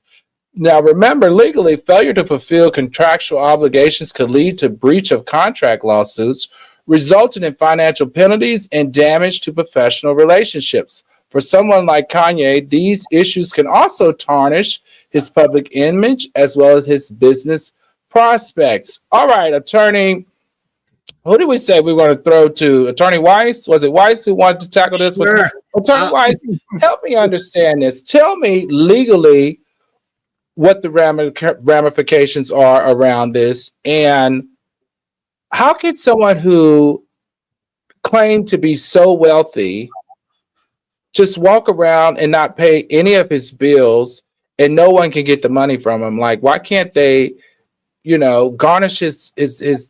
Now, remember, legally, failure to fulfill contractual obligations could lead to breach of contract lawsuits, resulting in financial penalties and damage to professional relationships. For someone like Kanye, these issues can also tarnish his public image as well as his business prospects. All right, attorney. Who did we say we want to throw to? Attorney Weiss? Was it Weiss who wanted to tackle this? Sure. Attorney Weiss, help me understand this. Tell me legally what the ramifications are around this, and how can someone who claimed to be so wealthy just walk around and not pay any of his bills and no one can get the money from him? Like, why can't they, you know, garnish his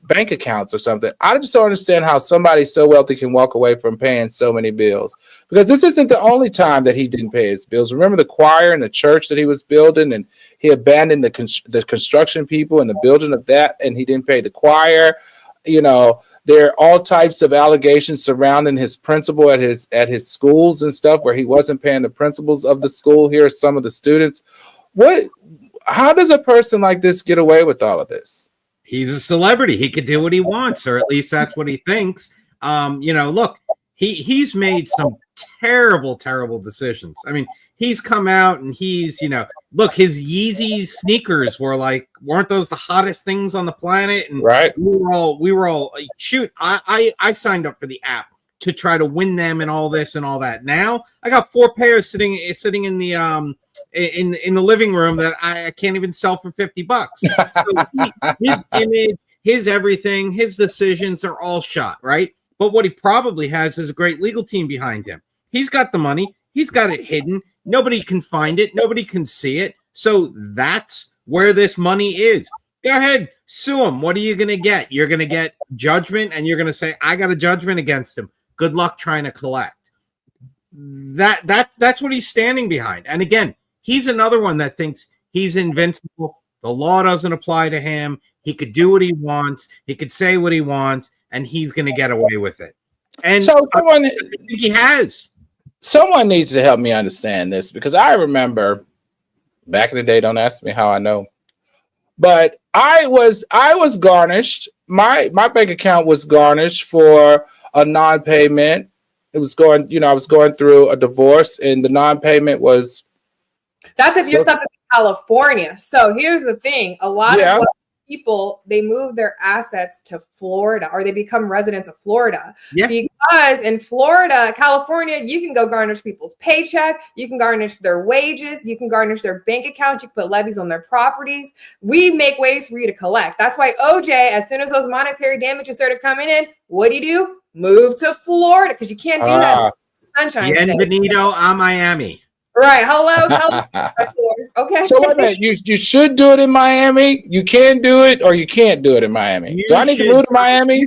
bank accounts or something? I just don't understand how somebody so wealthy can walk away from paying so many bills, because this isn't the only time that he didn't pay his bills. Remember the choir and the church that he was building, and he abandoned the construction people and the building of that, and he didn't pay the choir. You know, there are all types of allegations surrounding his principal at his schools and stuff where he wasn't paying the principals of the school. Here are some of the students. How does a person like this get away with all of this? He's a celebrity. He could do what he wants, or at least that's what he thinks. You know, look, he's made some terrible decisions. I mean, he's come out and he's, you know, look, his Yeezy sneakers weren't those the hottest things on the planet? And right, we were all shoot. I signed up for the app to try to win them and all this and all that. Now I got 4 pairs sitting in the in the living room that I can't even sell for $50. So his image, his everything, his decisions are all shot, right? But what he probably has is a great legal team behind him. He's got the money. He's got it hidden. Nobody can find it. Nobody can see it. So that's where this money is. Go ahead, sue him. What are you going to get? You're going to get judgment, and you're going to say, I got a judgment against him. Good luck trying to collect. That's what he's standing behind. And again, he's another one that thinks he's invincible. The law doesn't apply to him. He could do what he wants. He could say what he wants, and he's going to get away with it. And so I think he has. Someone needs to help me understand this, because I remember back in the day, don't ask me how I know, but I was garnished. My bank account was garnished for a non-payment. It was going, you know, I was going through a divorce, and the non-payment was. That's if you're stuck in California. So here's the thing. A lot of people, they move their assets to Florida, or they become residents of Florida. Yeah. Because in Florida, California, you can go garnish people's paycheck. You can garnish their wages. You can garnish their bank accounts. You can put levies on their properties. We make ways for you to collect. That's why OJ, as soon as those monetary damages started coming in, what do? Move to Florida, because you can't do that. Sunshine Bienvenido a Miami. Right. Hello. Okay. So wait a minute. You should do it in Miami. You can do it, or you can't do it in Miami. Do I need to move to Miami?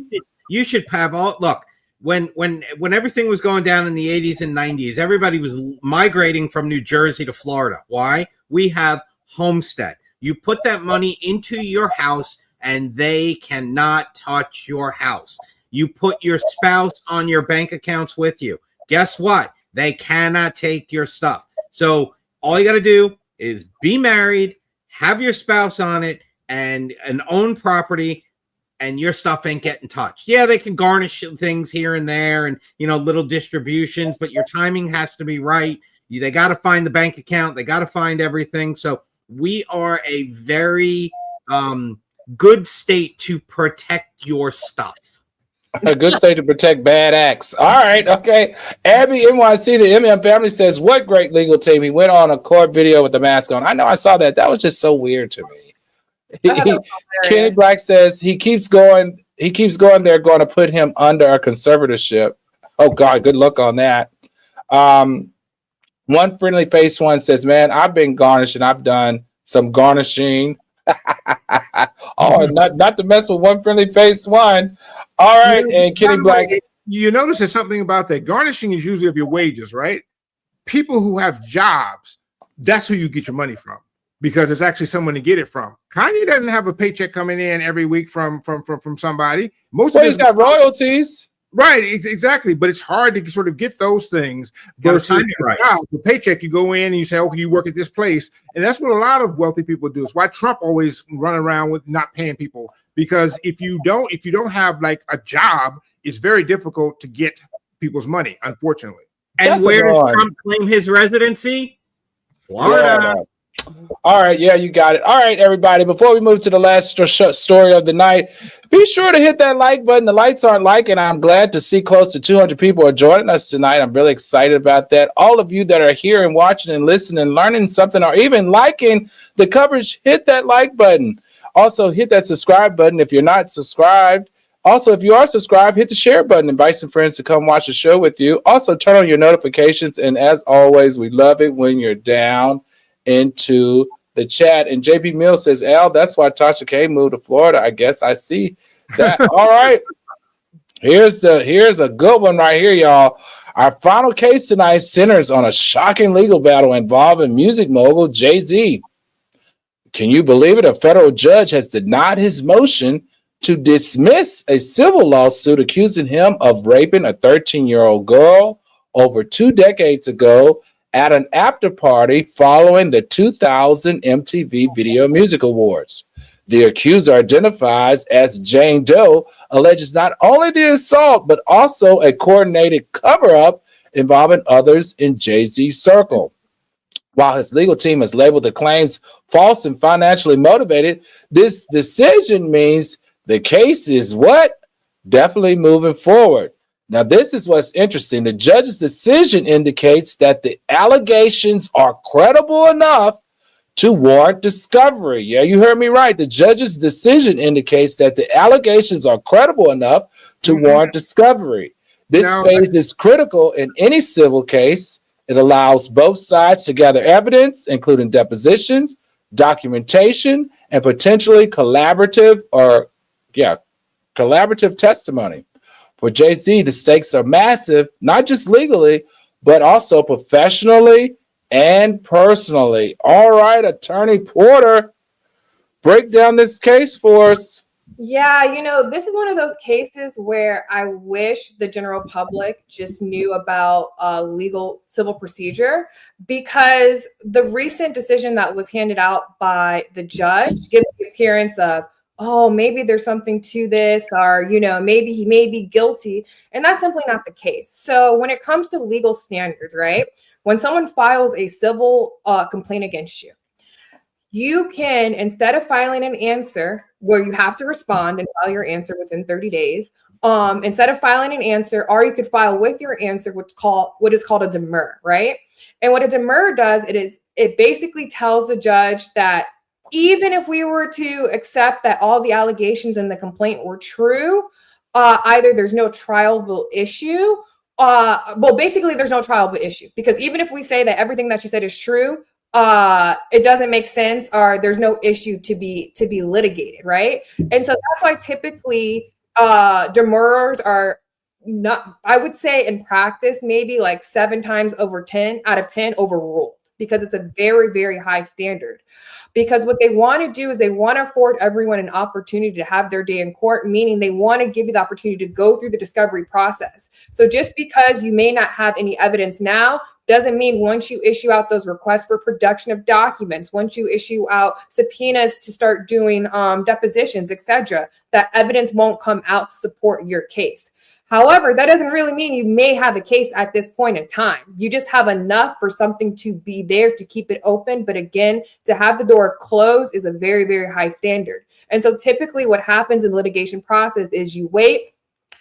You should have all. Look, when everything was going down in the 80s and 90s, everybody was migrating from New Jersey to Florida. Why? We have Homestead. You put that money into your house and they cannot touch your house. You put your spouse on your bank accounts with you. Guess what? They cannot take your stuff. So all you got to do is be married, have your spouse on it, and an own property, and your stuff ain't getting touched. Yeah, they can garnish things here and there and, little distributions, but your timing has to be right. They got to find the bank account. They got to find everything. So we are a very good state to protect your stuff. A good state to protect bad acts. All right, okay. Abby NYC, the MM family says, what great legal team. He went on a court video with the mask on. I know I saw that. That was just so weird to me. Kenny Black says he keeps going. They're going to put him under a conservatorship. Oh God, good luck on that. One friendly face one says, man, I've been garnishing. I've done some garnishing. Oh, not to mess with one friendly face one. All right, and Kenny Black. You notice there's something about that. Garnishing is usually of your wages, right? People who have jobs, that's who you get your money from, because it's actually someone to get it from. Kanye doesn't have a paycheck coming in every week from somebody. Most of he's got royalties. Right, exactly. But it's hard to sort of get those things versus the paycheck. You go in and you say, okay, you work at this place. And that's what a lot of wealthy people do. It's why Trump always run around with not paying people, because if you don't have like a job, it's very difficult to get people's money, unfortunately. And that's where does Trump claim his residency? Florida. Yeah. All right, yeah, you got it. All right, everybody, before we move to the last story of the night, be sure to hit that like button. The lights aren't liking. I'm glad to see close to 200 people are joining us tonight. I'm really excited about that. All of you that are here and watching and listening and learning something or even liking the coverage, hit that like button. Also, hit that subscribe button if you're not subscribed. Also, if you are subscribed, hit the share button. Invite some friends to come watch the show with you. Also, turn on your notifications. And as always, we love it when you're down into the chat. And JP Mills says, Al, that's why Tasha K moved to Florida. I guess I see that. All right. Here's a good one right here, y'all. Our final case tonight centers on a shocking legal battle involving music mogul Jay-Z. Can you believe it? A federal judge has denied his motion to dismiss a civil lawsuit accusing him of raping a 13-year-old girl over 2 decades ago at an after party following the 2000 MTV Video Music Awards. The accuser, identifies as Jane Doe, alleges not only the assault, but also a coordinated cover-up involving others in Jay-Z's circle. While his legal team has labeled the claims false and financially motivated, this decision means the case is what? Definitely moving forward. Now, this is what's interesting. The judge's decision indicates that the allegations are credible enough to warrant discovery. Yeah, you heard me right. The judge's decision indicates that the allegations are credible enough to warrant discovery. This phase is critical in any civil case. It allows both sides to gather evidence, including depositions, documentation, and potentially collaborative testimony. For Jay-Z, the stakes are massive, not just legally, but also professionally and personally. All right, Attorney Porter, break down this case for us. Yeah, this is one of those cases where I wish the general public just knew about legal civil procedure, because the recent decision that was handed out by the judge gives the appearance of, oh, maybe there's something to this, or, maybe he may be guilty. And that's simply not the case. So when it comes to legal standards, right, when someone files a civil complaint against you, you can, instead of filing an answer where you have to respond and file your answer within 30 days, instead of filing an answer, or you could file with your answer what is called a demur, right? And what a demur does, it basically tells the judge that even if we were to accept that all the allegations in the complaint were true, either there's no trialable issue. Basically, there's no trialable issue, because even if we say that everything that she said is true, it doesn't make sense, or there's no issue to be litigated, right? And so that's why typically demurrers are not, I would say in practice, maybe like 7 times out of 10 overruled. because it's a very, very high standard. Because what they want to do is they want to afford everyone an opportunity to have their day in court, meaning they want to give you the opportunity to go through the discovery process. So just because you may not have any evidence now doesn't mean once you issue out those requests for production of documents, once you issue out subpoenas to start doing depositions, etc., that evidence won't come out to support your case. However, that doesn't really mean you may have a case at this point in time. You just have enough for something to be there to keep it open. But again, to have the door closed is a very, very high standard. And so typically what happens in the litigation process is you wait,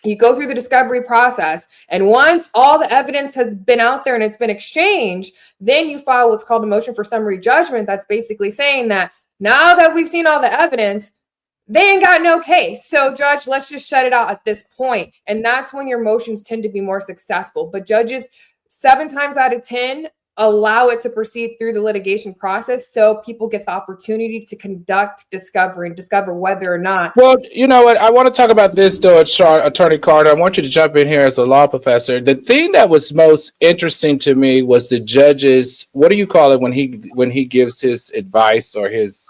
you go through the discovery process, and once all the evidence has been out there and it's been exchanged, then you file what's called a motion for summary judgment. That's basically saying that now that we've seen all the evidence, they ain't got no case. So judge, let's just shut it out at this point. And that's when your motions tend to be more successful. But judges 7 times out of 10 allow it to proceed through the litigation process so people get the opportunity to conduct discovery and discover whether or not. Well, you know what? I want to talk about this though, Attorney Carter. I want you to jump in here as a law professor. The thing that was most interesting to me was the judge's, what do you call it when he gives his advice or his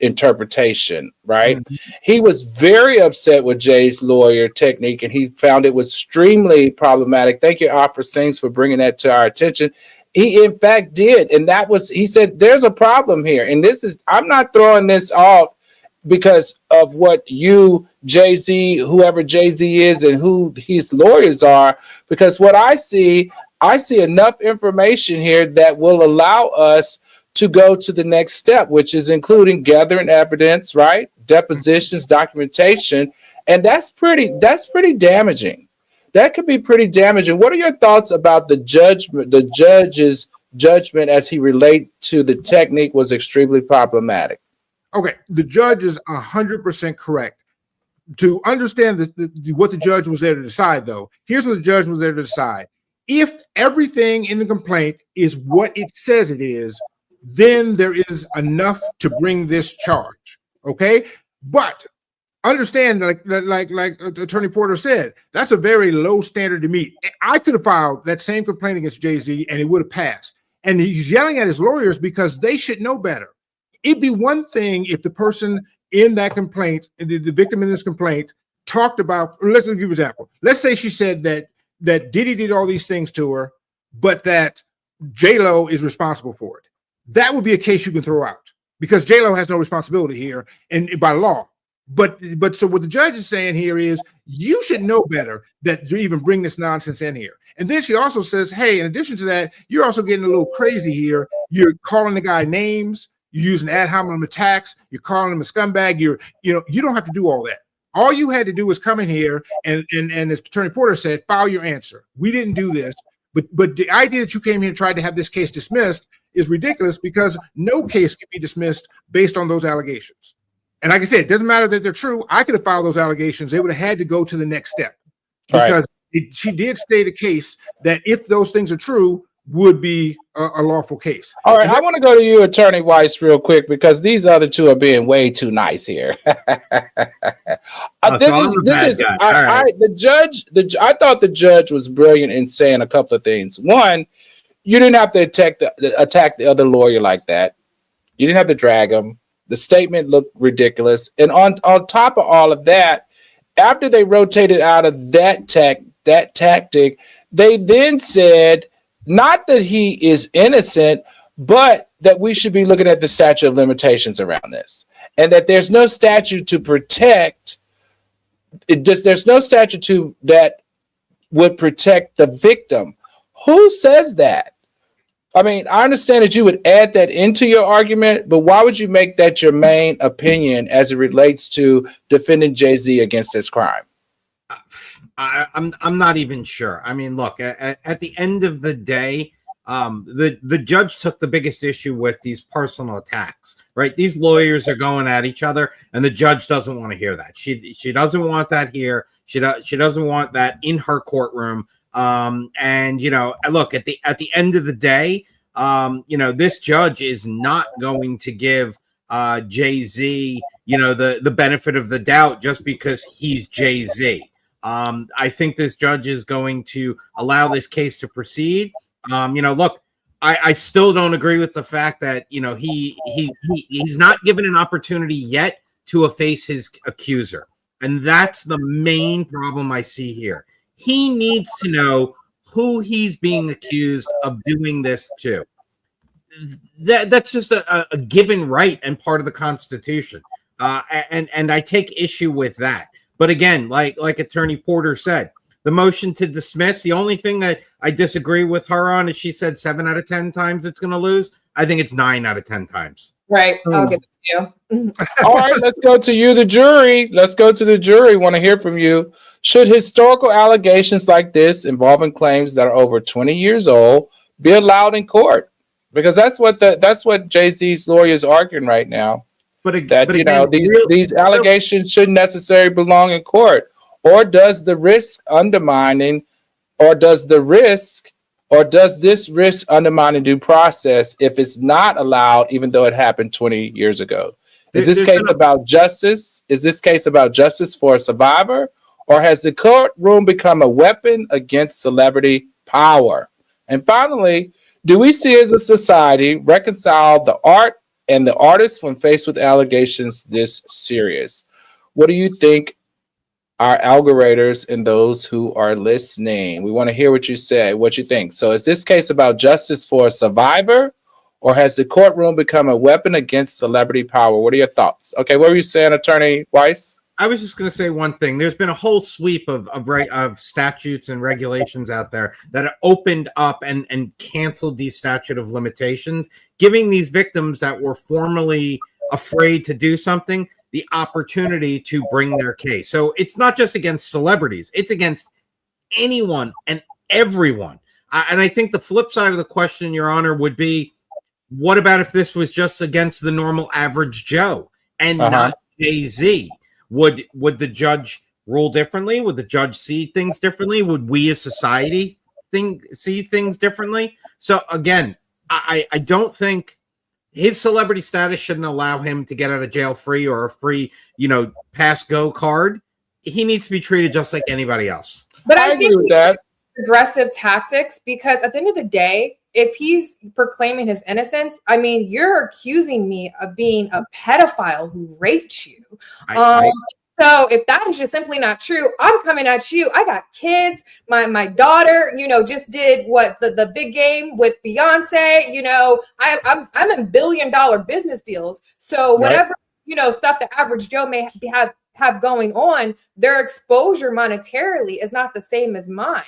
interpretation, right? Mm-hmm. He was very upset with Jay's lawyer technique, and he found it was extremely problematic. Thank you, Opera Sings, for bringing that to our attention. He, in fact, did. And that was, he said, there's a problem here. And this is, I'm not throwing this off because of what you, Jay-Z, whoever Jay-Z is and who his lawyers are, because what I see enough information here that will allow us to go to the next step, which is including gathering evidence, right? Depositions, documentation, and that's pretty damaging. That could be pretty damaging. What are your thoughts about the judge's judgment as he relate to the technique was extremely problematic? Okay, the judge is 100% correct. To understand what the judge was there to decide, though, here's what the judge was there to decide. If everything in the complaint is what it says it is, then there is enough to bring this charge, okay? But understand, like Attorney Porter said, that's a very low standard to meet. I could have filed that same complaint against Jay-Z and it would have passed. And he's yelling at his lawyers because they should know better. It'd be one thing if the person in that complaint, the victim in this complaint, talked about, let's give an example. Let's say she said that Diddy did all these things to her, but that J-Lo is responsible for it. That would be a case you can throw out because J-Lo has no responsibility here and by law. But so what the judge is saying here is you should know better that you even bring this nonsense in here. And then she also says, hey, in addition to that, you're also getting a little crazy here. You're calling the guy names. You're using ad hominem attacks. You're calling him a scumbag. You don't have to do all that. All you had to do was come in here and as Attorney Porter said, file your answer. We didn't do this. But the idea that you came here and tried to have this case dismissed is ridiculous because no case can be dismissed based on those allegations. And like I said, it doesn't matter that they're true. I could have filed those allegations. They would have had to go to the next step because she did state a case that if those things are true, would be a lawful case. All right, I want to go to you, Attorney Weiss, real quick, because these other two are being way too nice here. I thought the judge was brilliant in saying a couple of things. One, you didn't have to attack the other lawyer like that. You didn't have to drag him. The statement looked ridiculous. And on top of all of that, after they rotated out of that tactic, they then said, not that he is innocent, but that we should be looking at the statute of limitations around this. And that there's no statute to protect. There's no statute that would protect the victim. Who says that? I mean, I understand that you would add that into your argument, but why would you make that your main opinion as it relates to defending Jay-Z against this crime? I'm not even sure. I mean, look, at the end of the day, the judge took the biggest issue with these personal attacks, right? These lawyers are going at each other, and the judge doesn't want to hear that. She doesn't want that here. She doesn't want that in her courtroom. And look, at the end of the day, this judge is not going to give Jay-Z, the benefit of the doubt just because he's Jay-Z. I think this judge is going to allow this case to proceed. Look, I still don't agree with the fact that he's not given an opportunity yet to efface his accuser, and that's the main problem I see here. He needs to know who he's being accused of doing this to. That's just a given right and part of the Constitution, and I take issue with that. But again, like Attorney Porter said, the motion to dismiss, the only thing that I disagree with her on is she said 7 out of 10 times it's going to lose. I think it's 9 out of 10 times. Right. I'll give it to you. All right, let's go to you, the jury. Let's go to the jury. Want to hear from you. Should historical allegations like this involving claims that are over 20 years old be allowed in court? Because that's what Jay-Z's lawyer is arguing right now. These allegations shouldn't necessarily belong in court. Or does this risk undermining due process if it's not allowed, even though it happened 20 years ago? Is this case about justice? Is this case about justice for a survivor? Or has the courtroom become a weapon against celebrity power? And finally, do we see as a society reconcile the art and the artist when faced with allegations this serious? What do you think, our algoriters and those who are listening? We want to hear what you say, what you think. So is this case about justice for a survivor, or has the courtroom become a weapon against celebrity power? What are your thoughts? Okay, what were you saying, Attorney Weiss? I was just going to say one thing. There's been a whole sweep of statutes and regulations out there that have opened up and canceled these statute of limitations, giving these victims that were formerly afraid to do something the opportunity to bring their case. So it's not just against celebrities, it's against anyone and everyone. And I think the flip side of the question, Your Honor, would be, what about if this was just against the normal average Joe and not Jay-Z? Would the judge rule differently? Would the judge see things differently? Would we as society see things differently? So again, I don't think his celebrity status shouldn't allow him to get out of jail free or a free, pass go card. He needs to be treated just like anybody else. But I agree with that. Aggressive tactics, because at the end of the day, if he's proclaiming his innocence, I mean, you're accusing me of being a pedophile who raped you. So if that is just simply not true, I'm coming at you. I got kids. My daughter, just did the big game with Beyonce. I'm in $1 billion business deals. So whatever, stuff the average Joe may have going on, their exposure monetarily is not the same as mine.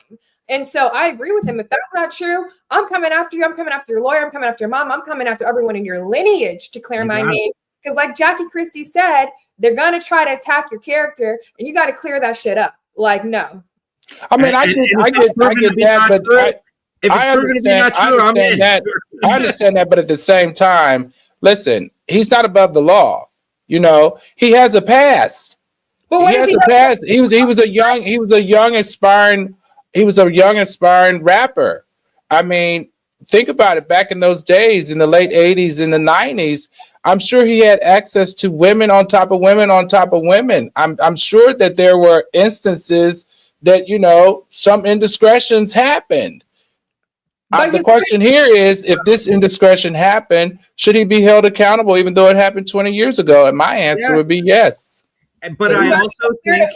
And so I agree with him. If that's not true, I'm coming after you. I'm coming after your lawyer. I'm coming after your mom. I'm coming after everyone in your lineage to clear my name. Because like Jackie Christie said, they're going to try to attack your character, and you got to clear that shit up. Like, no. I mean, I get that, but I understand that, but at the same time, listen, he's not above the law. He has a past. But what is he? Past. He was a young aspiring rapper. I mean, think about it. Back in those days, in the late 80s, in the 90s, I'm sure he had access to women on top of women on top of women. I'm sure that there were instances that, some indiscretions happened. The question here is, if this indiscretion happened, should he be held accountable even though it happened 20 years ago? And my answer would be yes. But I also think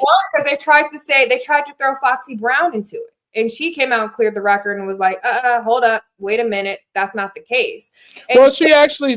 they tried to throw Foxy Brown into it, and she came out and cleared the record and was like, hold up, wait a minute, that's not the case. And well, she actually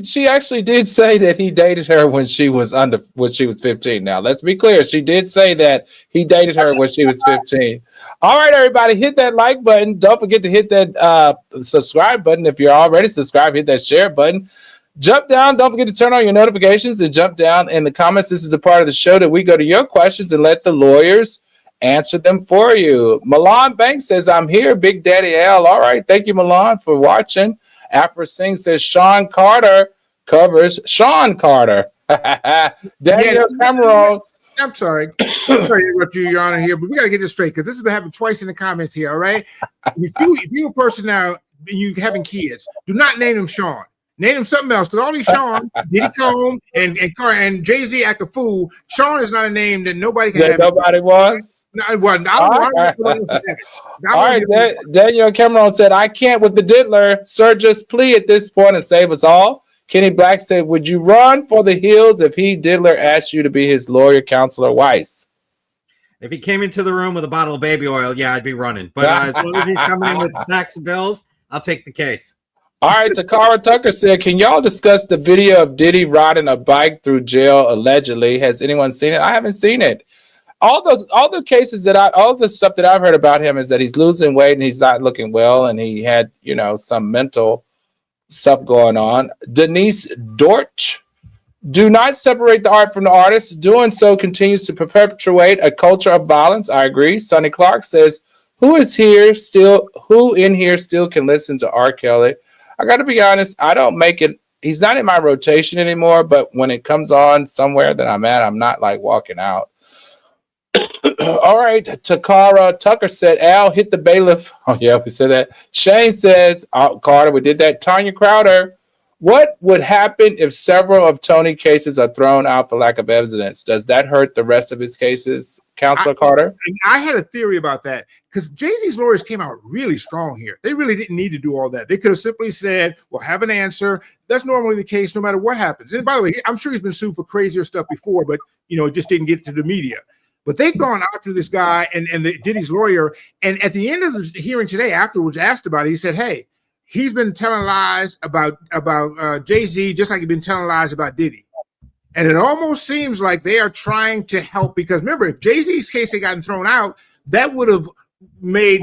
did say that he dated her when she was 15. Now, let's be clear, she did say that he dated her when she was 15. All right, everybody, hit that like button. Don't forget to hit that subscribe button. If you're already subscribed, hit that share button. Jump down. Don't forget to turn on your notifications and jump down in the comments. This is the part of the show that we go to your questions and let the lawyers answer them for you. Milan Banks says, I'm here, Big Daddy L. All right. Thank you, Milan, for watching. Afra Singh says, Sean Carter covers Sean Carter. Daniel Cameron. I'm sorry to interrupt you, Your Honor, here, but we got to get this straight because this has been happening twice in the comments here, all right? If you're a person now and you having kids, do not name them Sean. Name him something else, because all these Sean, Diddy Combe, and Jay-Z act a fool. Sean is not a name that nobody can have. Nobody wants. No, well, All right, Daniel Cameron said, I can't with the diddler. Sir, just plea at this point and save us all. Kenny Black said, would you run for the hills if he, diddler, asked you to be his lawyer, counselor, Weiss? If he came into the room with a bottle of baby oil, yeah, I'd be running. But as long as he's coming in with stacks of bills, I'll take the case. All right, Takara Tucker said, can y'all discuss the video of Diddy riding a bike through jail allegedly? Has anyone seen it? I haven't seen it. All the cases all the stuff that I've heard about him is that he's losing weight and he's not looking well, and he had, some mental stuff going on. Denise Dortch, do not separate the art from the artist. Doing so continues to perpetuate a culture of violence. I agree. Sonny Clark says, who in here still can listen to R. Kelly? I got to be honest, I don't make it. He's not in my rotation anymore, but when it comes on somewhere that I'm at, I'm not like walking out. All right, Takara Tucker said, Al, hit the bailiff. Oh, yeah, we said that. Shane says, Carter, we did that. Tanya Crowder, what would happen if several of Tony cases are thrown out for lack of evidence? Does that hurt the rest of his cases, Counselor Carter? I had a theory about that because Jay-Z's lawyers came out really strong here. They really didn't need to do all that. They could have simply said, well, have an answer. That's normally the case no matter what happens. And by the way, I'm sure he's been sued for crazier stuff before, but, it just didn't get to the media. But they've gone after this guy and Diddy's lawyer. And at the end of the hearing today, afterwards asked about it, he said, hey, he's been telling lies about Jay-Z just like he's been telling lies about Diddy. And it almost seems like they are trying to help because remember, if Jay-Z's case had gotten thrown out, that would have made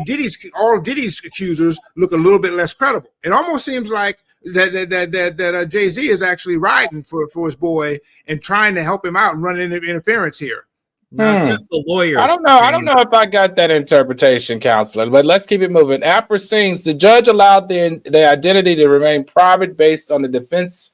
all Diddy's accusers look a little bit less credible. It almost seems like that Jay-Z is actually riding for his boy and trying to help him out and run interference here. No, it's just the lawyers. I don't know if I got that interpretation, Counselor, but let's keep it moving. Apra sings, the judge allowed the identity to remain private based on the defense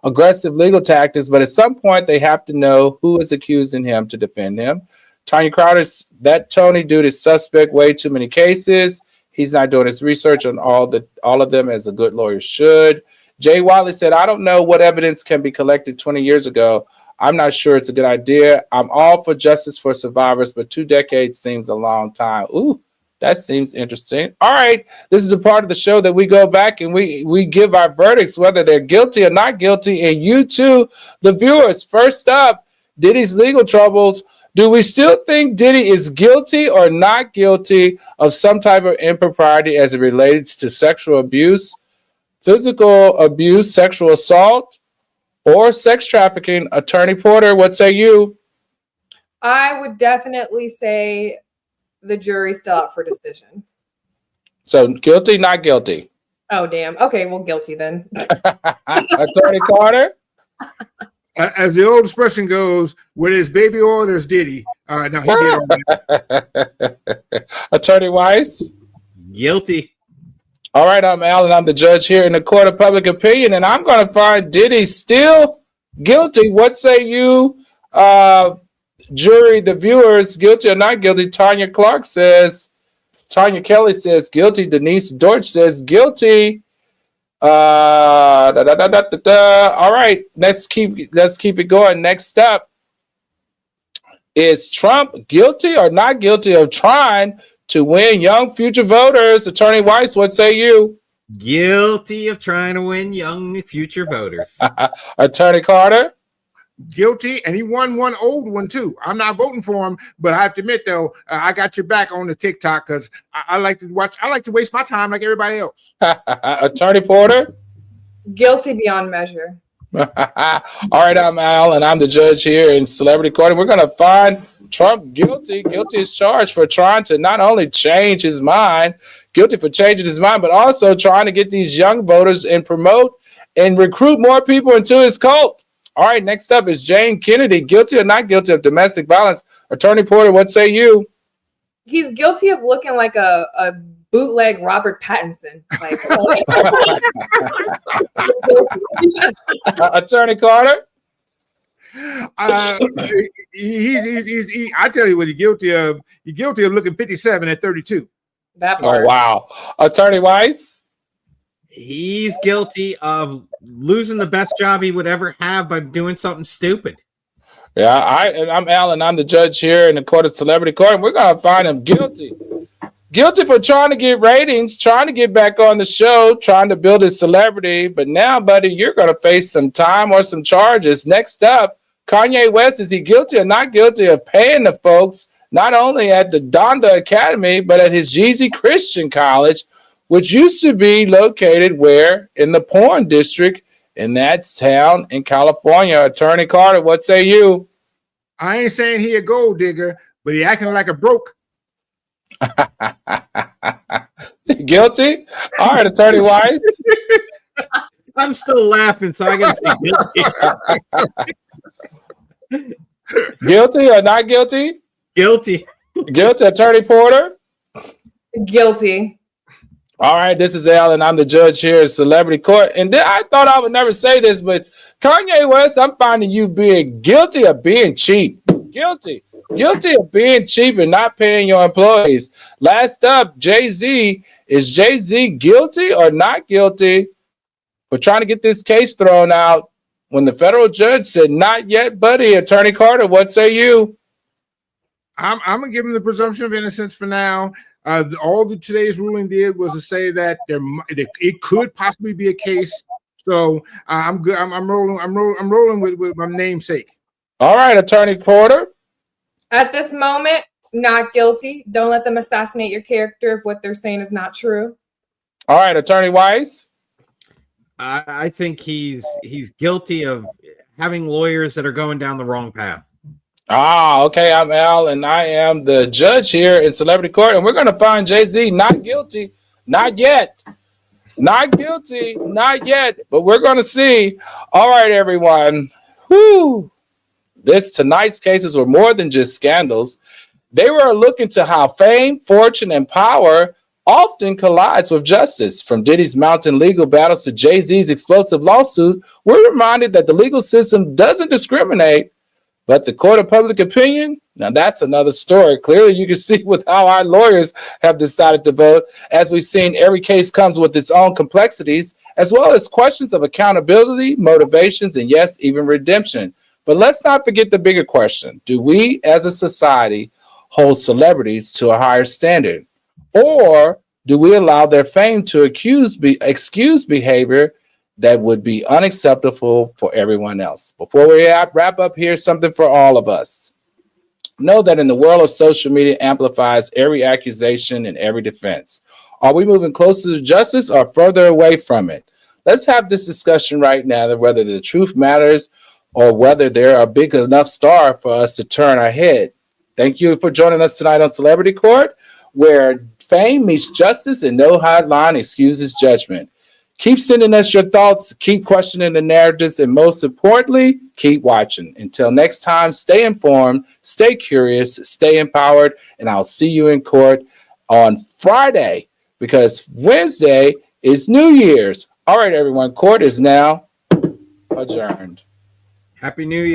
aggressive legal tactics, but at some point they have to know who is accusing him to defend him. Tanya Crowder, that Tony dude is suspect, way too many cases. He's not doing his research on all of them as a good lawyer should. Jay Wiley said, I don't know what evidence can be collected 20 years ago. I'm not sure it's a good idea. I'm all for justice for survivors, but 2 decades seems a long time. Ooh, that seems interesting. All right. This is a part of the show that we go back and we give our verdicts, whether they're guilty or not guilty. And you too, the viewers, first up, Diddy's legal troubles. Do we still think Diddy is guilty or not guilty of some type of impropriety as it relates to sexual abuse, physical abuse, sexual assault, or sex trafficking? Attorney Porter, what say you? I would definitely say the jury's still out for decision. So guilty, not guilty? Oh, damn. Okay, well, guilty then. Attorney Carter? As the old expression goes, where there's baby oil, there's Diddy. Now he did all that. Attorney Weiss? Guilty. All right, I'm Al, and I'm the judge here in the court of public opinion, and I'm going to find Diddy still guilty. What say you, jury, the viewers, guilty or not guilty? Tanya Kelly says guilty. Denise Dortch says guilty. All right, let's keep it going. Next up, is Trump guilty or not guilty of trying to win young future voters? Attorney Weiss, what say you? Guilty of trying to win young future voters. Attorney Carter? Guilty, and he won one old one too. I'm not voting for him, but I have to admit though, I got your back on the TikTok because I like to watch. I like to waste my time like everybody else. Attorney Porter? Guilty beyond measure. All right, I'm Al, and I'm the judge here in Celebrity Court, and we're going to find Trump guilty. Guilty is charged for trying to not only change his mind, guilty for changing his mind, but also trying to get these young voters and promote and recruit more people into his cult. All right, next up is Jane Kennedy. Guilty or not guilty of domestic violence? Attorney Porter, what say you? He's guilty of looking like a bootleg Robert Pattinson. Like, Attorney Carter? I tell you what he's guilty of. He's guilty of looking 57 at 32. That part. Oh, wow. Attorney Weiss? He's guilty of losing the best job he would ever have by doing something stupid. Yeah, I'm Alan. I'm the judge here in the court of celebrity court, and we're gonna find him guilty. Guilty for trying to get ratings, trying to get back on the show, trying to build his celebrity. But now, buddy, you're gonna face some time or some charges. Next up, Kanye West, is he guilty or not guilty of paying the folks not only at the Donda Academy, but at his Jeezy Christian College, which used to be located where? In the porn district in that town in California. Attorney Carter, what say you? I ain't saying he a gold digger, but he acting like a broke. Guilty? All right, Attorney White. I'm still laughing, so I gotta say guilty. Guilty or not guilty? Guilty. Guilty, Attorney Porter. Guilty. All right, this is Alan. I'm the judge here at Celebrity Court. And I thought I would never say this, but Kanye West, I'm finding you being guilty of being cheap. Guilty. Guilty of being cheap and not paying your employees. Last up, Jay-Z. Is Jay-Z guilty or not guilty for trying to get this case thrown out when the federal judge said, not yet, buddy? Attorney Carter, what say you? I'm gonna give him the presumption of innocence for now. All that today's ruling did was to say that it could possibly be a case. So I'm good. I'm rolling with my namesake. All right, Attorney Porter. At this moment, not guilty. Don't let them assassinate your character if what they're saying is not true. All right, Attorney Weiss. I think he's guilty of having lawyers that are going down the wrong path. Okay. I'm Al, and I am the judge here in Celebrity Court, and we're going to find Jay-Z not guilty. Not yet. Not guilty. Not yet. But we're going to see. All right, everyone. Whew. Tonight's cases were more than just scandals. They were a look into how fame, fortune, and power often collides with justice. From Diddy's mountain legal battles to Jay-Z's explosive lawsuit, we're reminded that the legal system doesn't discriminate. But the court of public opinion, now that's another story. Clearly, you can see with how our lawyers have decided to vote. As we've seen, every case comes with its own complexities, as well as questions of accountability, motivations, and yes, even redemption. But let's not forget the bigger question. Do we as a society hold celebrities to a higher standard? Or do we allow their fame to excuse behavior that would be unacceptable for everyone else? Before we wrap up, here's something for all of us. Know that in the world of social media amplifies every accusation and every defense. Are we moving closer to justice or further away from it? Let's have this discussion right now, that whether the truth matters or whether they're a big enough star for us to turn our head. Thank you for joining us tonight on Celebrity Court, where fame meets justice and no hotline excuses judgment. Keep sending us your thoughts, keep questioning the narratives, and most importantly, keep watching. Until next time, stay informed, stay curious, stay empowered, and I'll see you in court on Friday, because Wednesday is New Year's. All right, everyone, court is now adjourned. Happy New Year.